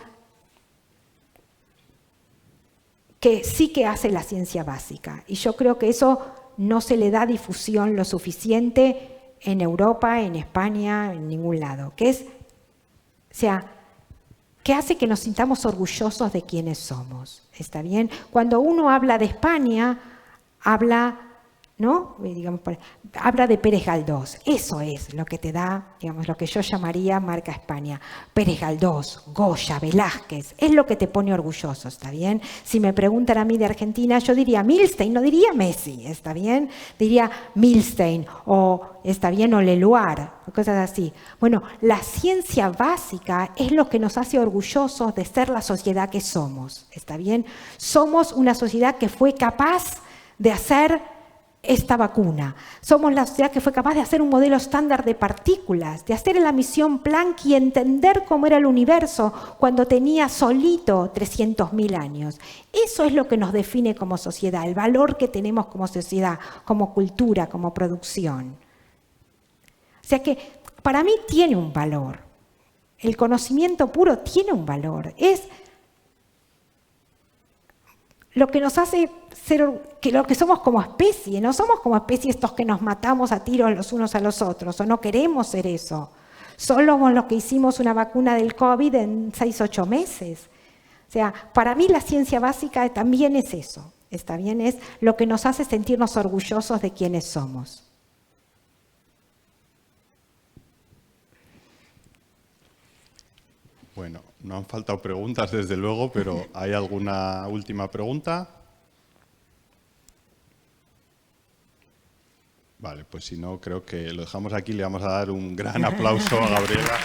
que sí que hace la ciencia básica. Y yo creo que eso no se le da difusión lo suficiente en Europa, en España, en ningún lado. Que hace que nos sintamos orgullosos de quiénes somos. ¿Está bien? Cuando uno habla de España, habla, ¿no? Digamos, habla de Pérez Galdós. Eso es lo que te da, digamos, lo que yo llamaría marca España. Pérez Galdós, Goya, Velázquez, es lo que te pone orgulloso, ¿está bien? Si me preguntan a mí de Argentina, yo diría Milstein, no diría Messi, ¿está bien? Diría Milstein, o ¿está bien? O Leluar, cosas así. Bueno, la ciencia básica es lo que nos hace orgullosos de ser la sociedad que somos, ¿está bien? Somos una sociedad que fue capaz de hacer esta vacuna. Somos la sociedad que fue capaz de hacer un modelo estándar de partículas, de hacer la misión Planck y entender cómo era el universo cuando tenía solito 300.000 años. Eso es lo que nos define como sociedad, el valor que tenemos como sociedad, como cultura, como producción. O sea que para mí tiene un valor. El conocimiento puro tiene un valor. Es lo que nos hace ser lo que somos como especie. No somos como especie estos que nos matamos a tiros los unos a los otros, o no queremos ser eso. Somos los que hicimos una vacuna del COVID en 6-8 meses. O sea, para mí la ciencia básica también es eso. Está bien, es lo que nos hace sentirnos orgullosos de quienes somos. Bueno, no han faltado preguntas desde luego, pero ¿hay alguna última pregunta? Vale, pues si no, creo que lo dejamos aquí. Le vamos a dar un gran aplauso a Gabriela.